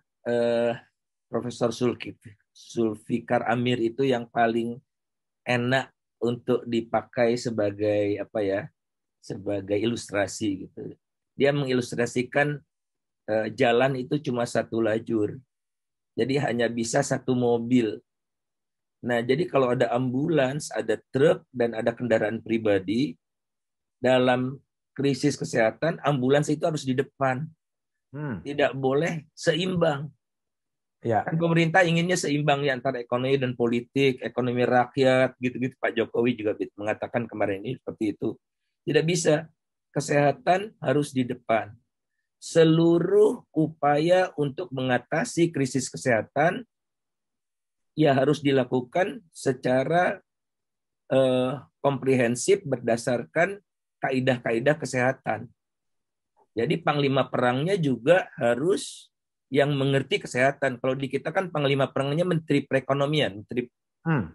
Profesor Zulfikar Amir itu yang paling enak untuk dipakai sebagai sebagai ilustrasi gitu. Dia mengilustrasikan jalan itu cuma satu lajur. Jadi hanya bisa satu mobil. Nah, jadi kalau ada ambulans, ada truk, dan ada kendaraan pribadi, dalam krisis kesehatan, ambulans itu harus di depan. Tidak boleh seimbang. Ya. Kan pemerintah inginnya seimbang ya antara ekonomi dan politik, ekonomi rakyat, gitu-gitu. Pak Jokowi juga mengatakan kemarin ini seperti itu. Tidak bisa. Kesehatan harus di depan. Seluruh upaya untuk mengatasi krisis kesehatan ya harus dilakukan secara komprehensif berdasarkan kaidah-kaidah kesehatan. Jadi panglima perangnya juga harus yang mengerti kesehatan. Kalau di kita kan panglima perangnya Menteri Perekonomian, Menteri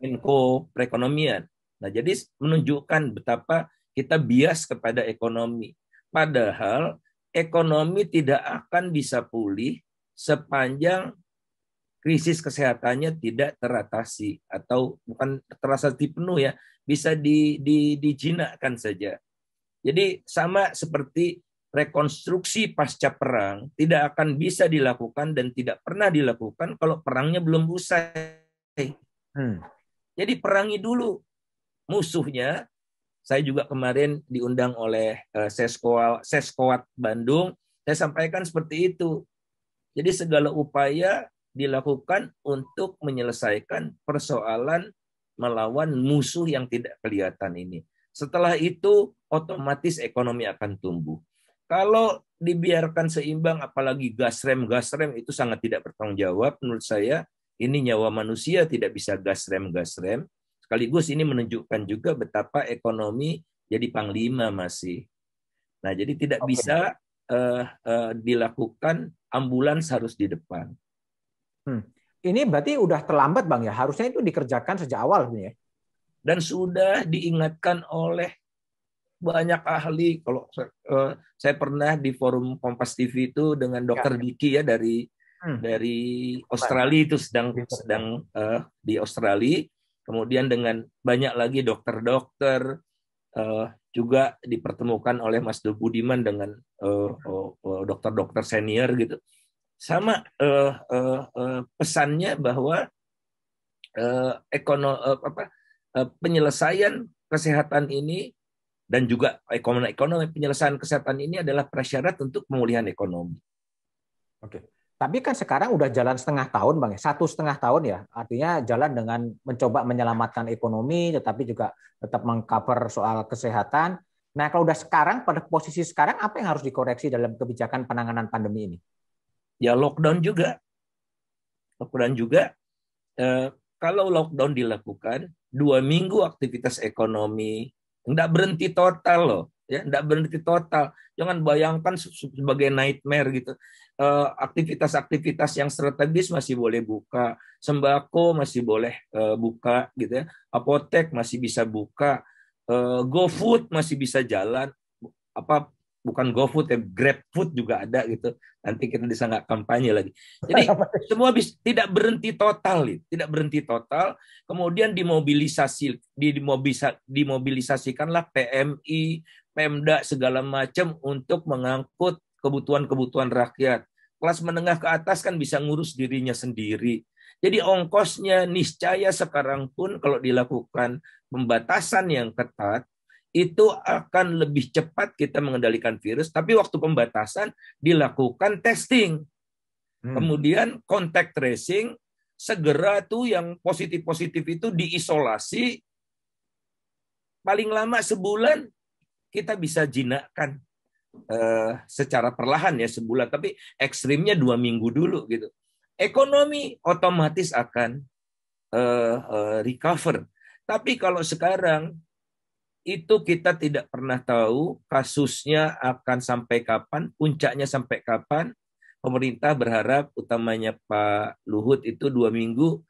Menko Perekonomian. Nah, jadi menunjukkan betapa kita bias kepada ekonomi. Padahal ekonomi tidak akan bisa pulih sepanjang krisis kesehatannya tidak teratasi atau bukan teratasi penuh ya, bisa dijinakkan saja. Jadi sama seperti rekonstruksi pasca perang tidak akan bisa dilakukan dan tidak pernah dilakukan kalau perangnya belum usai. Jadi perangi dulu musuhnya. Saya juga kemarin diundang oleh Seskowat Bandung. Saya sampaikan seperti itu. Jadi segala upaya dilakukan untuk menyelesaikan persoalan melawan musuh yang tidak kelihatan ini. Setelah itu otomatis ekonomi akan tumbuh. Kalau dibiarkan seimbang, apalagi gasrem itu sangat tidak bertanggung jawab menurut saya. Ini nyawa manusia tidak bisa gasrem. Sekaligus ini menunjukkan juga betapa ekonomi jadi panglima masih. Nah, jadi tidak bisa dilakukan ambulans harus di depan. Ini berarti udah terlambat Bang ya? Harusnya itu dikerjakan sejak awal ya. Dan sudah diingatkan oleh banyak ahli. Kalau saya pernah di forum Kompas TV itu dengan Dr. Diki ya dari Australia, itu sedang di Australia. Kemudian dengan banyak lagi dokter-dokter juga dipertemukan oleh Mas Do Budiman dengan dokter-dokter senior gitu. Sama pesannya bahwa penyelesaian kesehatan ini dan juga ekonomi penyelesaian kesehatan ini adalah prasyarat untuk pemulihan ekonomi. Oke. Tapi kan sekarang udah jalan setengah tahun, Bang. 1,5 tahun ya. Artinya jalan dengan mencoba menyelamatkan ekonomi, tetapi juga tetap mengcover soal kesehatan. Nah, kalau udah sekarang, pada posisi sekarang, apa yang harus dikoreksi dalam kebijakan penanganan pandemi ini? Ya, lockdown juga. Kalau lockdown dilakukan, 2 minggu aktivitas ekonomi, nggak berhenti total loh. Ya, nggak berhenti total. Jangan bayangkan sebagai nightmare gitu. Aktivitas-aktivitas yang strategis masih boleh buka, sembako masih boleh buka gitu ya, apotek masih bisa buka, GoFood masih bisa jalan, bukan GoFood ya, GrabFood juga ada gitu. Nanti kita bisa nggak kampanye lagi. Jadi semua tidak berhenti total. Kemudian dimobilisasikanlah PMI, Pemda segala macam untuk mengangkut kebutuhan rakyat. Kelas menengah ke atas kan bisa ngurus dirinya sendiri. Jadi ongkosnya niscaya sekarang pun kalau dilakukan pembatasan yang ketat, itu akan lebih cepat kita mengendalikan virus. Tapi waktu pembatasan dilakukan testing. Kemudian contact tracing, segera tuh yang positif-positif itu diisolasi. Paling lama sebulan kita bisa jinakkan. Secara perlahan ya sebulan, tapi ekstrimnya 2 minggu dulu gitu. Ekonomi otomatis akan recover. Tapi kalau sekarang itu kita tidak pernah tahu kasusnya akan sampai kapan, puncaknya sampai kapan. Pemerintah berharap, utamanya Pak Luhut itu 2 minggu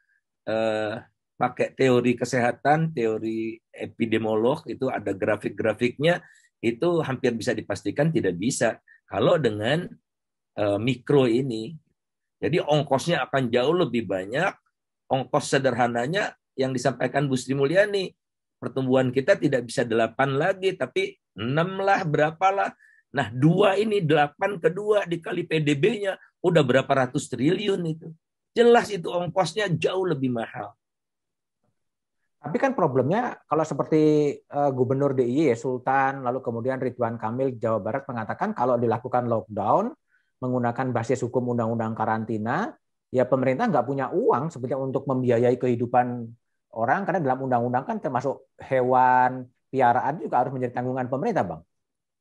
pakai teori kesehatan, teori epidemiolog, itu ada grafik-grafiknya. Itu hampir bisa dipastikan tidak bisa kalau dengan mikro ini. Jadi ongkosnya akan jauh lebih banyak. Ongkos sederhananya yang disampaikan Bu Sri Mulyani, pertumbuhan kita tidak bisa 8 lagi, tapi 6 lah, berapalah. Nah, 2 ini 8 kedua dikali PDB-nya udah berapa ratus triliun itu. Jelas itu ongkosnya jauh lebih mahal. Tapi kan problemnya kalau seperti Gubernur DIY Sultan, lalu kemudian Ridwan Kamil Jawa Barat mengatakan kalau dilakukan lockdown menggunakan basis hukum undang-undang karantina, ya pemerintah nggak punya uang sebetulnya untuk membiayai kehidupan orang, karena dalam undang-undang kan termasuk hewan piaraan juga harus menjadi tanggungan pemerintah, Bang.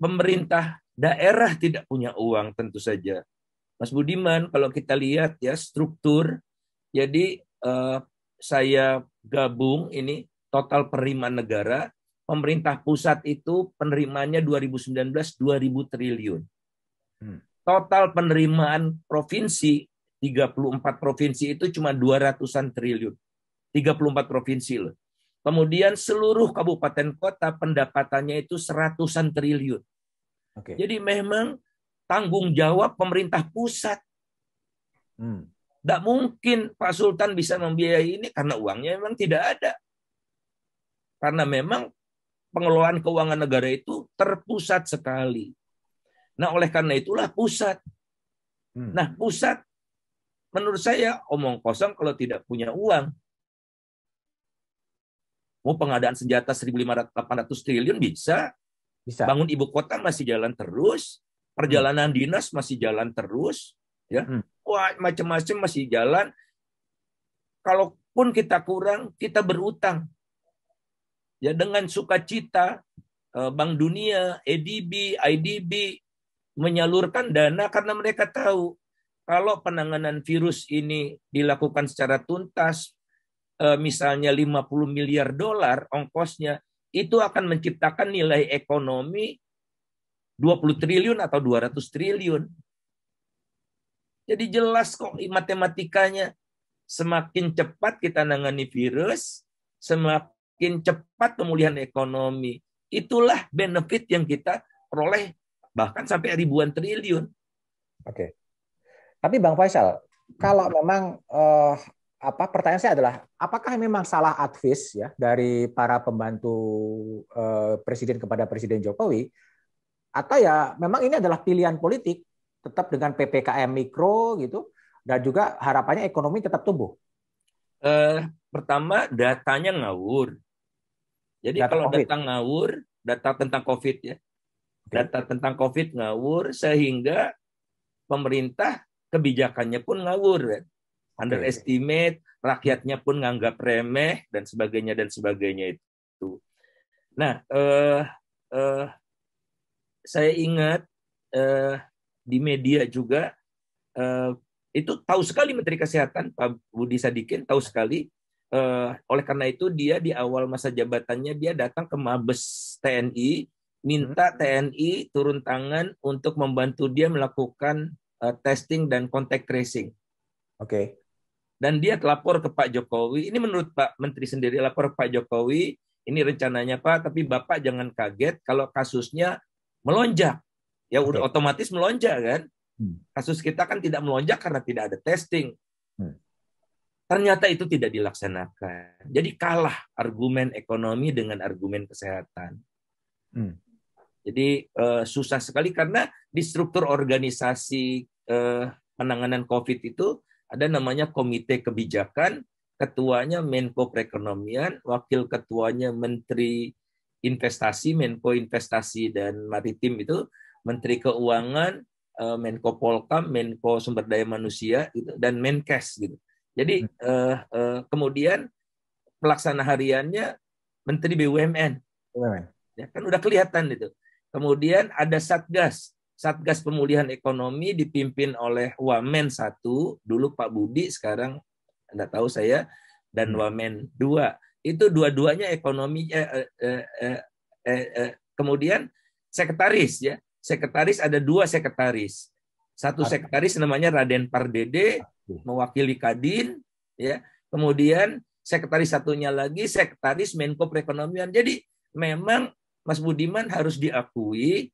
Pemerintah daerah tidak punya uang tentu saja. Mas Budiman, kalau kita lihat ya struktur, jadi saya gabung ini total penerimaan negara, pemerintah pusat itu penerimanya 2019 2.000 triliun. Hmm. Total penerimaan provinsi, 34 provinsi itu cuma 200-an triliun. 34 provinsi loh. Kemudian seluruh kabupaten kota pendapatannya itu 100-an triliun. Oke. Jadi memang tanggung jawab pemerintah pusat. Tidak mungkin Pak Sultan bisa membiayai ini karena uangnya memang tidak ada. Karena memang pengelolaan keuangan negara itu terpusat sekali. Nah, oleh karena itulah pusat. Nah, pusat menurut saya omong kosong kalau tidak punya uang. Mau pengadaan senjata 1.800 triliun bisa. Bangun ibu kota masih jalan terus. Perjalanan dinas masih jalan terus. Ya, wah, macam-macam masih jalan. Kalaupun kita kurang, kita berutang. Ya, dengan sukacita Bank Dunia, ADB, IDB menyalurkan dana karena mereka tahu kalau penanganan virus ini dilakukan secara tuntas, misalnya 50 miliar dolar ongkosnya, itu akan menciptakan nilai ekonomi 20 triliun atau 200 triliun. Jadi jelas kok matematikanya. Semakin cepat kita nangani virus, semakin cepat pemulihan ekonomi. Itulah benefit yang kita peroleh bahkan sampai ribuan triliun. Oke. Tapi Bang Faisal, kalau memang pertanyaan saya adalah apakah memang salah advis ya dari para pembantu presiden kepada Presiden Jokowi, atau ya memang ini adalah pilihan politik tetap dengan PPKM mikro gitu dan juga harapannya ekonomi tetap tumbuh? Pertama, datanya ngawur. Jadi Data kalau COVID. data ngawur, data tentang COVID ya, data tentang COVID ngawur sehingga pemerintah kebijakannya pun ngawur, ya. Underestimate, rakyatnya pun nganggap remeh dan sebagainya itu. Nah, saya ingat di media juga itu tahu sekali Menteri Kesehatan Pak Budi Sadikin tahu sekali. Oleh karena itu dia di awal masa jabatannya dia datang ke Mabes TNI minta TNI turun tangan untuk membantu dia melakukan testing dan contact tracing. Oke. Dan dia lapor ke Pak Jokowi. Ini menurut Pak Menteri sendiri lapor ke Pak Jokowi. Ini rencananya Pak, tapi Bapak jangan kaget kalau kasusnya melonjak. Ya udah otomatis melonjak kan. Kasus kita kan tidak melonjak karena tidak ada testing. Ternyata itu tidak dilaksanakan. Jadi kalah argumen ekonomi dengan argumen kesehatan. Jadi susah sekali karena di struktur organisasi penanganan COVID itu ada namanya komite kebijakan, ketuanya Menko Perekonomian, wakil ketuanya Menteri Investasi, Menko Investasi dan Maritim itu, Menteri Keuangan, Menko Polkam, Menko Sumber Daya Manusia gitu, dan Menkes gitu. Jadi kemudian pelaksana hariannya Menteri BUMN. Ya, kan udah kelihatan itu. Kemudian ada Satgas Pemulihan Ekonomi dipimpin oleh Wamen 1, dulu Pak Budi, sekarang enggak tahu saya, dan Wamen 2. Itu dua-duanya ekonomi. Kemudian sekretaris ya. Sekretaris ada 2 sekretaris. Satu sekretaris namanya Raden Pardede mewakili Kadin ya. Kemudian sekretaris satunya lagi sekretaris Menko Perekonomian. Jadi memang Mas Budiman harus diakui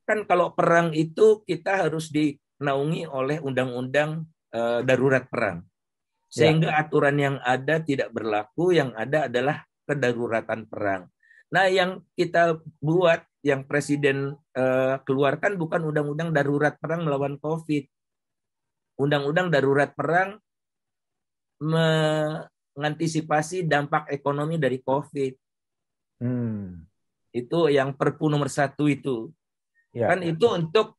kan kalau perang itu kita harus dinaungi oleh undang-undang darurat perang. Sehingga aturan yang ada tidak berlaku, yang ada adalah kedaruratan perang. Nah, yang kita buat, yang Presiden keluarkan bukan undang-undang darurat perang melawan COVID. Undang-undang darurat perang mengantisipasi dampak ekonomi dari COVID. Itu yang Perpu nomor 1 itu. Kan itu untuk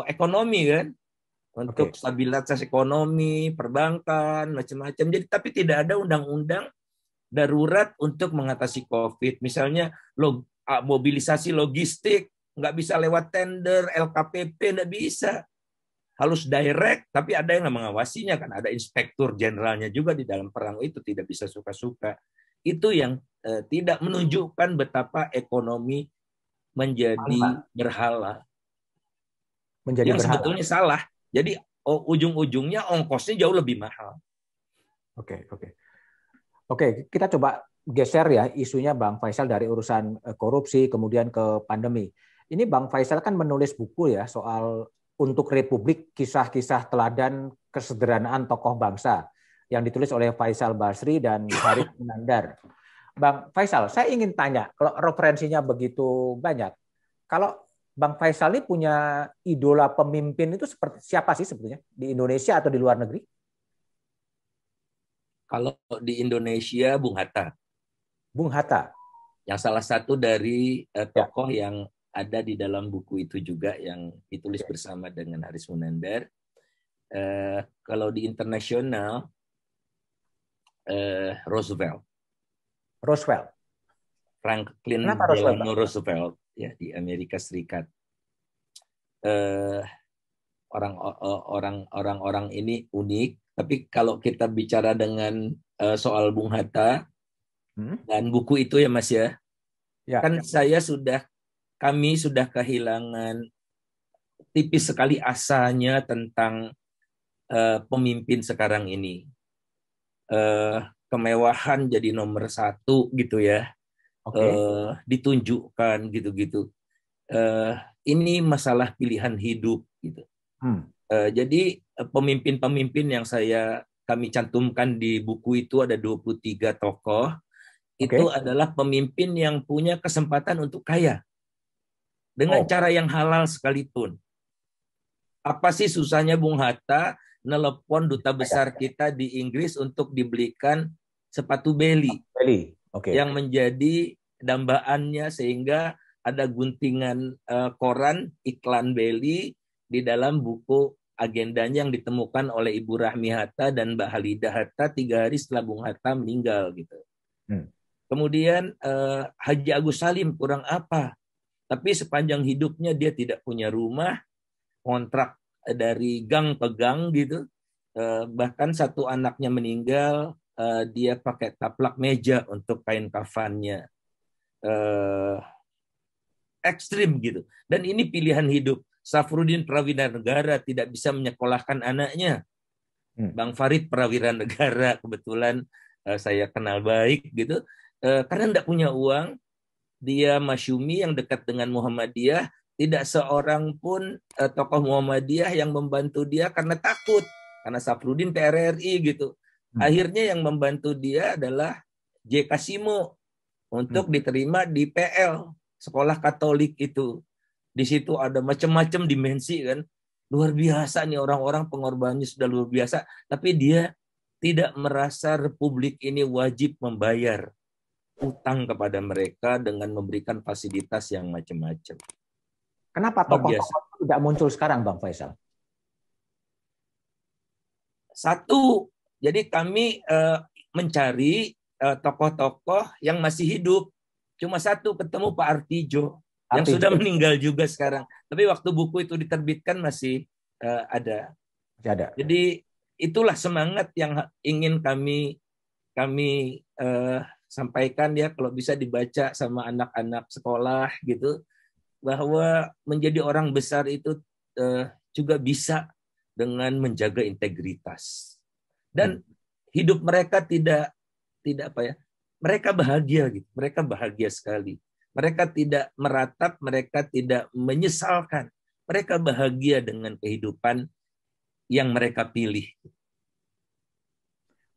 ekonomi kan, untuk stabilitas ekonomi, perbankan, macam-macam. Jadi tapi tidak ada undang-undang darurat untuk mengatasi COVID. Misalnya mobilisasi logistik nggak bisa lewat tender, LKPP nggak bisa. Harus direct, tapi ada yang mengawasinya kan, ada inspektur jenderalnya juga di dalam perang itu, tidak bisa suka-suka. Itu yang tidak menunjukkan betapa ekonomi menjadi berhala. menjadi yang berhala. sebetulnya salah. Jadi ujung-ujungnya ongkosnya jauh lebih mahal. Oke, oke. Oke, kita coba geser ya isunya Bang Faisal dari urusan korupsi kemudian ke pandemi. Ini Bang Faisal kan menulis buku ya soal Untuk Republik, kisah-kisah teladan kesederhanaan tokoh bangsa yang ditulis oleh Faisal Basri dan Harith Nandar. Bang Faisal, saya ingin tanya, kalau referensinya begitu banyak, kalau Bang Faisal ini punya idola pemimpin itu seperti siapa sih sebetulnya di Indonesia atau di luar negeri? Kalau di Indonesia, Bung Hatta, Bung Hatta. yang salah satu dari Ya. tokoh yang ada di dalam buku itu juga yang ditulis bersama dengan Haris Munandar. Kalau di internasional, Roosevelt, Roosevelt. Kenapa Franklin Roosevelt, Delano Bang? Roosevelt ya di Amerika Serikat. Eh, orang-orang ini unik, tapi kalau kita bicara dengan soal Bung Hatta dan buku itu ya Mas ya, Ya. kan kami sudah kehilangan tipis sekali asanya tentang pemimpin sekarang ini. Kemewahan jadi nomor satu gitu ya, Oke. ditunjukkan gitu-gitu. Ini masalah pilihan hidup gitu. Jadi pemimpin-pemimpin yang kami cantumkan di buku itu ada 23 tokoh. Itu Oke. adalah pemimpin yang punya kesempatan untuk kaya dengan Oh, cara yang halal sekalipun. Apa sih susahnya Bung Hatta nelepon duta besar kita di Inggris untuk dibelikan sepatu beli Beli. Oke. yang menjadi dambaannya sehingga ada guntingan koran iklan beli di dalam buku agendanya yang ditemukan oleh Ibu Rahmi Hatta dan Mbak Halidah Hatta 3 hari setelah Bung Hatta meninggal gitu. Kemudian Haji Agus Salim kurang apa? Tapi sepanjang hidupnya dia tidak punya rumah, kontrak dari gang ke gang gitu. Bahkan satu anaknya meninggal, dia pakai taplak meja untuk kain kafannya. Ekstrim gitu. Dan ini pilihan hidup. Safruddin Prawira Negara tidak bisa menyekolahkan anaknya. Bang Farid Prawira Negara kebetulan saya kenal baik gitu. Karena tidak punya uang, dia masyumi yang dekat dengan Muhammadiyah, tidak seorang pun tokoh Muhammadiyah yang membantu dia karena takut. Karena Safruddin TRRI gitu. Akhirnya yang membantu dia adalah J. Kasimo untuk diterima di PL, sekolah Katolik itu. Di situ ada macam-macam dimensi kan. Luar biasa nih orang-orang pengorbanannya sudah luar biasa. Tapi dia tidak merasa Republik ini wajib membayar utang kepada mereka dengan memberikan fasilitas yang macam-macam. Kenapa tokoh-tokoh tidak muncul sekarang, Bang Faisal? Satu, jadi kami mencari tokoh-tokoh yang masih hidup. Cuma satu, ketemu Pak Artijo yang sudah meninggal juga sekarang. Tapi waktu buku itu diterbitkan masih ada. Jadi itulah semangat yang ingin kami sampaikan ya, kalau bisa dibaca sama anak-anak sekolah gitu, bahwa menjadi orang besar itu juga bisa dengan menjaga integritas dan hidup mereka tidak apa ya, mereka bahagia gitu, mereka bahagia sekali, mereka tidak meratap, mereka tidak menyesalkan, mereka bahagia dengan kehidupan yang mereka pilih.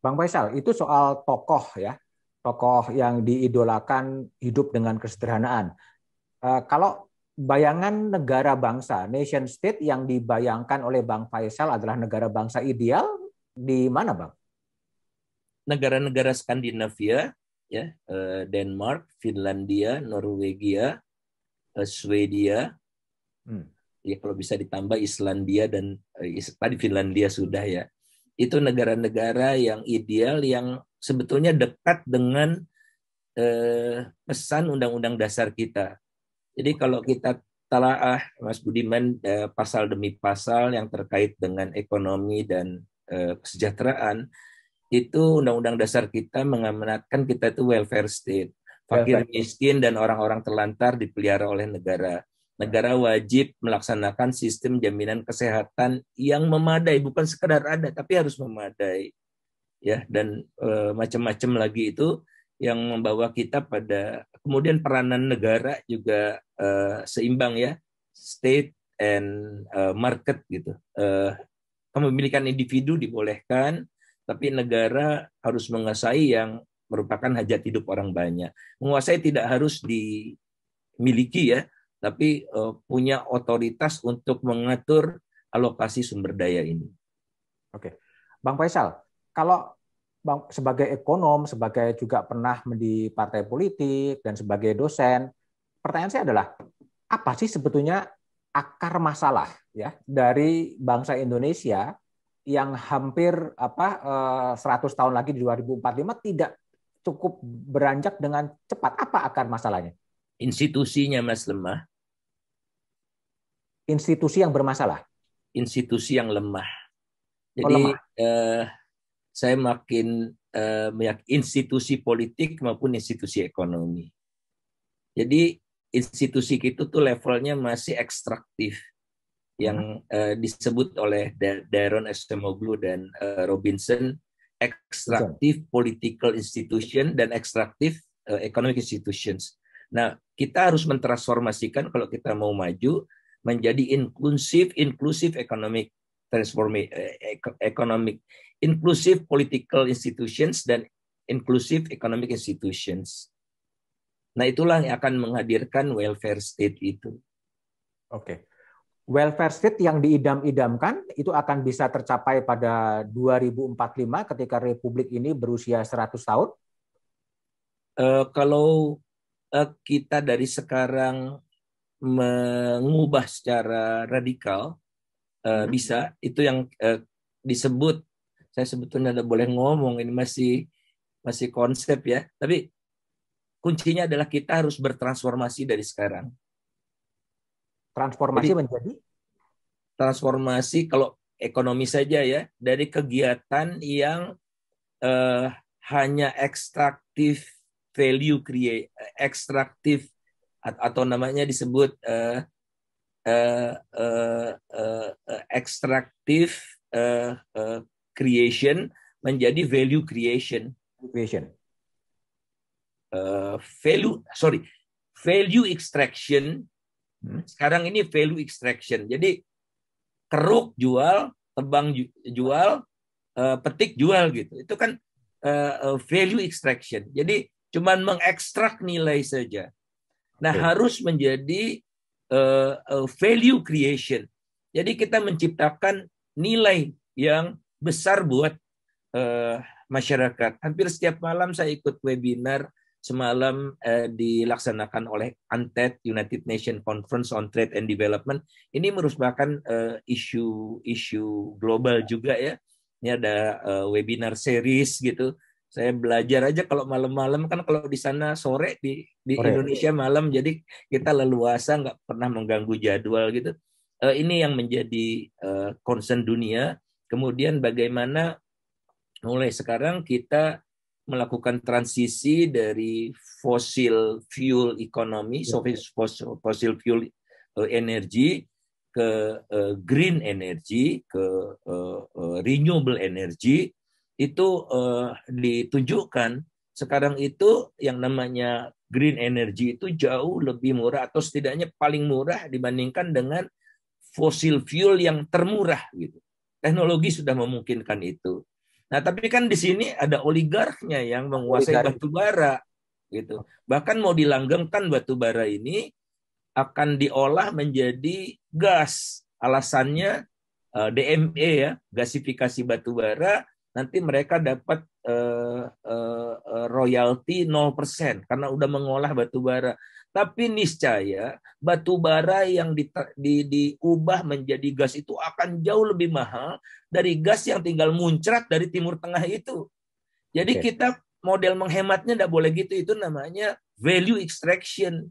Bang Faisal, itu soal tokoh ya, tokoh yang diidolakan hidup dengan kesederhanaan. Kalau bayangan negara bangsa, nation state yang dibayangkan oleh Bang Faisal adalah negara bangsa ideal, di mana Bang? Negara-negara Skandinavia, ya, Denmark, Finlandia, Norwegia, Swedia, ya kalau bisa ditambah Islandia dan tadi Finlandia sudah ya. Itu negara-negara yang ideal yang sebetulnya dekat dengan pesan Undang-Undang Dasar kita. Jadi kalau kita telaah, Mas Budiman, pasal demi pasal yang terkait dengan ekonomi dan kesejahteraan, itu Undang-Undang Dasar kita mengamanatkan kita itu welfare state. Fakir miskin dan orang-orang terlantar dipelihara oleh negara. Negara wajib melaksanakan sistem jaminan kesehatan yang memadai, bukan sekadar ada, tapi harus memadai. Ya, dan macam-macam lagi itu yang membawa kita pada kemudian peranan negara juga seimbang ya, state and market gitu. Kepemilikan individu dibolehkan, tapi negara harus menguasai yang merupakan hajat hidup orang banyak. Menguasai tidak harus dimiliki ya, tapi punya otoritas untuk mengatur alokasi sumber daya ini. Oke, Bang Faisal, kalau Bang sebagai ekonom, sebagai juga pernah di partai politik dan sebagai dosen, pertanyaan saya adalah apa sih sebetulnya akar masalah ya dari bangsa Indonesia yang hampir 100 tahun lagi di 2045 tidak cukup beranjak dengan cepat. Apa akar masalahnya? Institusinya Mas lemah. Institusi yang bermasalah. Institusi yang lemah. Oh, Jadi lemah. saya makin institusi politik maupun institusi ekonomi. Jadi institusi itu tuh levelnya masih ekstraktif yang disebut oleh Daron Acemoglu dan Robinson, ekstraktif political institution dan ekstraktif economic institutions. Nah, kita harus mentransformasikan kalau kita mau maju menjadi inklusif economic economic inclusive political institutions dan inclusive economic institutions. Nah, itulah yang akan menghadirkan welfare state itu. Oke. Welfare state yang diidam-idamkan itu akan bisa tercapai pada 2045 ketika Republik ini berusia 100 tahun? Kalau kita dari sekarang mengubah secara radikal, bisa. Itu yang disebut, saya sebetulnya tidak boleh ngomong, ini masih konsep ya, tapi kuncinya adalah kita harus bertransformasi dari sekarang. Transformasi Jadi, menjadi? Transformasi kalau ekonomi saja ya, dari kegiatan yang hanya ekstraktif value create, ekstraktif atau namanya disebut extractive creation menjadi value creation. Value extraction. Sekarang ini value extraction. Jadi keruk jual, tebang jual, petik jual gitu. Itu kan value extraction. Jadi cuman mengekstrak nilai saja. Nah, harus menjadi value creation. Jadi kita menciptakan nilai yang besar buat masyarakat. Hampir setiap malam saya ikut webinar. Semalam dilaksanakan oleh UNTAD, United Nations Conference on Trade and Development. Ini merupakan isu global juga ya. Ini ada webinar series gitu. Saya belajar aja kalau malam-malam, kan kalau di sana sore, di Indonesia malam, jadi kita leluasa, nggak pernah mengganggu jadwal gitu. Ini yang menjadi concern dunia. Kemudian bagaimana mulai sekarang kita melakukan transisi dari fossil fuel economy, fossil fuel energy ke green energy, ke renewable energy. Itu ditunjukkan sekarang itu yang namanya green energy itu jauh lebih murah atau setidaknya paling murah dibandingkan dengan fossil fuel yang termurah gitu. Teknologi sudah memungkinkan itu. Nah, tapi kan di sini ada oligarknya yang menguasai batu bara gitu. Bahkan mau dilanggengkan batu bara ini akan diolah menjadi gas. Alasannya DME ya, gasifikasi batu bara, nanti mereka dapat royalti 0% karena udah mengolah batu bara. Tapi niscaya batu bara yang diubah menjadi gas itu akan jauh lebih mahal dari gas yang tinggal muncrat dari Timur Tengah itu. Jadi kita model menghematnya tidak boleh gitu. Itu namanya value extraction.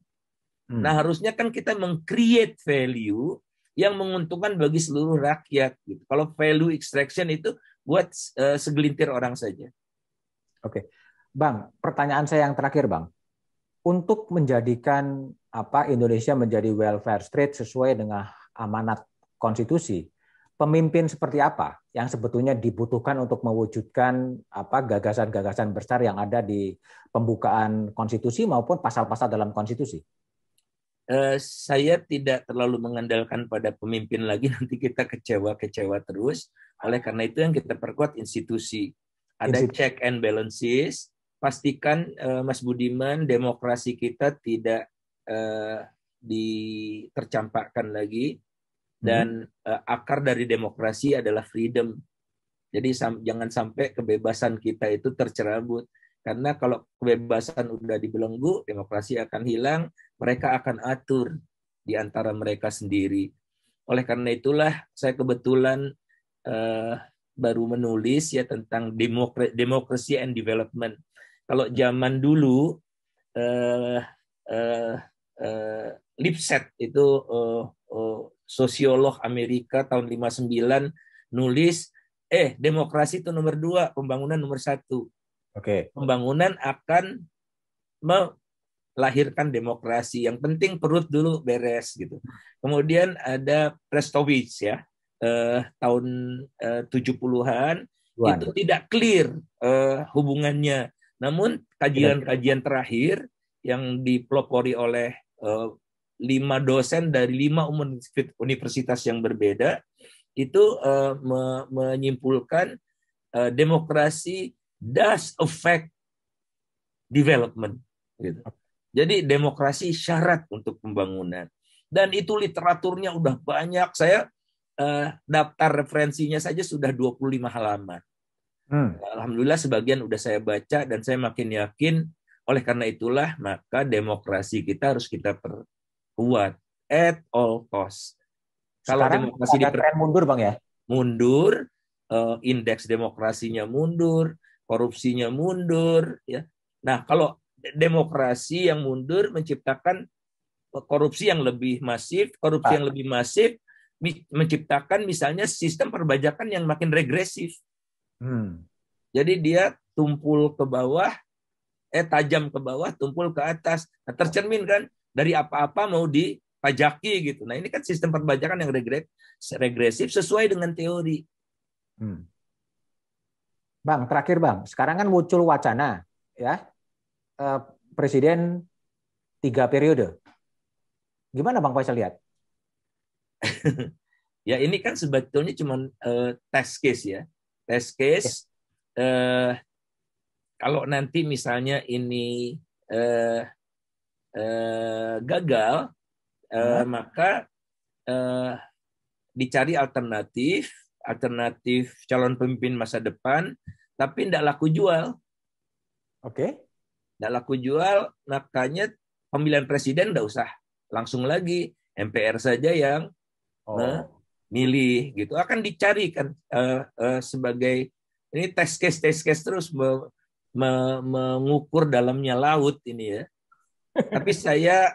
Nah, harusnya kan kita meng-create value yang menguntungkan bagi seluruh rakyat. Gitu. Kalau value extraction itu buat segelintir orang saja. Oke. Bang, pertanyaan saya yang terakhir, Bang. untuk menjadikan Indonesia menjadi welfare state sesuai dengan amanat konstitusi, pemimpin seperti apa yang sebetulnya dibutuhkan untuk mewujudkan gagasan-gagasan besar yang ada di pembukaan konstitusi maupun pasal-pasal dalam konstitusi? Saya tidak terlalu mengandalkan pada pemimpin lagi, nanti kita kecewa-kecewa terus. Oleh karena itu yang kita perkuat institusi. Ada check and balances, pastikan Mas Budiman demokrasi kita tidak tercampakkan lagi, dan akar dari demokrasi adalah freedom. Jadi jangan sampai kebebasan kita itu tercerabut. Karena kalau kebebasan udah dibelenggu, demokrasi akan hilang, mereka akan atur di antara mereka sendiri. Oleh karena itulah saya kebetulan baru menulis ya tentang democracy and development. Kalau zaman dulu Lipset itu sosiolog Amerika tahun 59 nulis demokrasi itu nomor 2, pembangunan nomor 1. Oke. Pembangunan akan melahirkan demokrasi. Yang penting perut dulu beres gitu. Kemudian ada Prestowitz ya, tahun 70-an itu tidak clear hubungangannya. Namun kajian-kajian terakhir yang dipelopori oleh 5 dosen dari 5 universitas yang berbeda itu menyimpulkan demokrasi does affect development. Gitu. Jadi demokrasi syarat untuk pembangunan. Dan itu literaturnya udah banyak. Saya daftar referensinya saja sudah 25 halaman. Alhamdulillah sebagian udah saya baca dan saya makin yakin. Oleh karena itulah maka demokrasi kita harus kita perkuat at all cost. Kalau demokrasi tren mundur Bang ya? Mundur, indeks demokrasinya mundur, korupsinya mundur, ya. Nah, kalau demokrasi yang mundur menciptakan korupsi yang lebih masif, yang lebih masif menciptakan misalnya sistem perbajakan yang makin regresif. Jadi dia tumpul ke bawah, tajam ke bawah, tumpul ke atas. Nah, tercermin kan dari apa-apa mau dipajaki gitu. Nah, ini kan sistem perbajakan yang regresif sesuai dengan teori. Bang, terakhir Bang, sekarang kan muncul wacana ya presiden 3 periode. Gimana Bang Faisal lihat? Ya ini kan sebetulnya cuma test case ya. Test case. Kalau nanti misalnya ini gagal, maka dicari alternatif calon pemimpin masa depan, tapi tidak laku jual. Oke. Tidak laku jual, makanya pemilihan presiden tidak usah langsung lagi, MPR saja yang memilih gitu. Akan dicari kan sebagai ini test case terus mengukur dalamnya laut ini ya. Tapi saya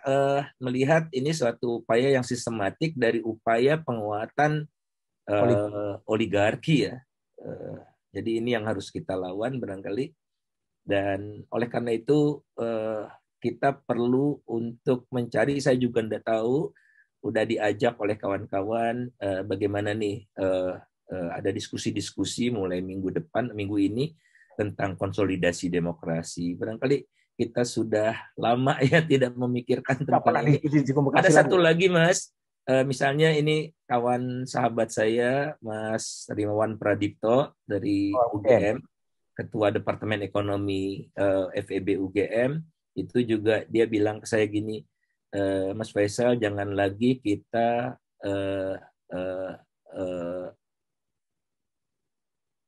melihat ini suatu upaya yang sistematik dari upaya penguatan oligarki ya. Jadi ini yang harus kita lawan barangkali. Dan oleh karena itu kita perlu untuk mencari, saya juga tidak tahu, udah diajak oleh kawan-kawan bagaimana nih ada diskusi-diskusi mulai minggu ini tentang konsolidasi demokrasi. Barangkali kita sudah lama ya tidak memikirkan tentang ini. Ada satu lagi Mas, misalnya ini kawan sahabat saya Mas Rimawan Pradipto dari UGM, Ketua Departemen Ekonomi FEB UGM, itu juga dia bilang ke saya gini, Mas Faisal jangan lagi kita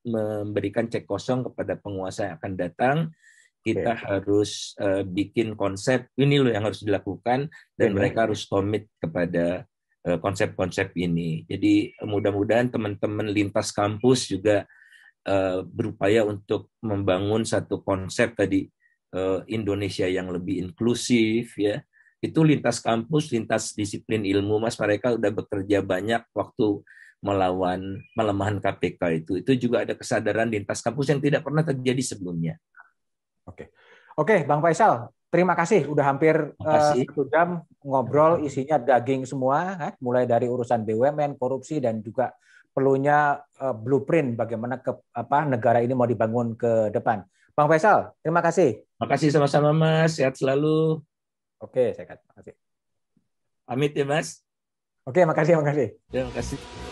memberikan cek kosong kepada penguasa yang akan datang. Kita harus bikin konsep, ini loh yang harus dilakukan, dan mereka harus komit kepada konsep-konsep ini. Jadi mudah-mudahan teman-teman lintas kampus juga berupaya untuk membangun satu konsep tadi Indonesia yang lebih inklusif ya. Itu lintas kampus, lintas disiplin ilmu Mas, mereka udah bekerja banyak waktu melawan pelemahan KPK itu. Itu juga ada kesadaran lintas kampus yang tidak pernah terjadi sebelumnya. Oke, Bang Faisal, terima kasih udah hampir Makasih. 1 jam ngobrol, isinya daging semua, kan? Mulai dari urusan BUMN, korupsi, dan juga perlunya blueprint bagaimana negara ini mau dibangun ke depan. Bang Faisal, terima kasih. Makasih sama-sama Mas, sehat selalu. Oke, saya kata makasih. Pamit ya Mas. Oke, makasih, makasih. Terima kasih.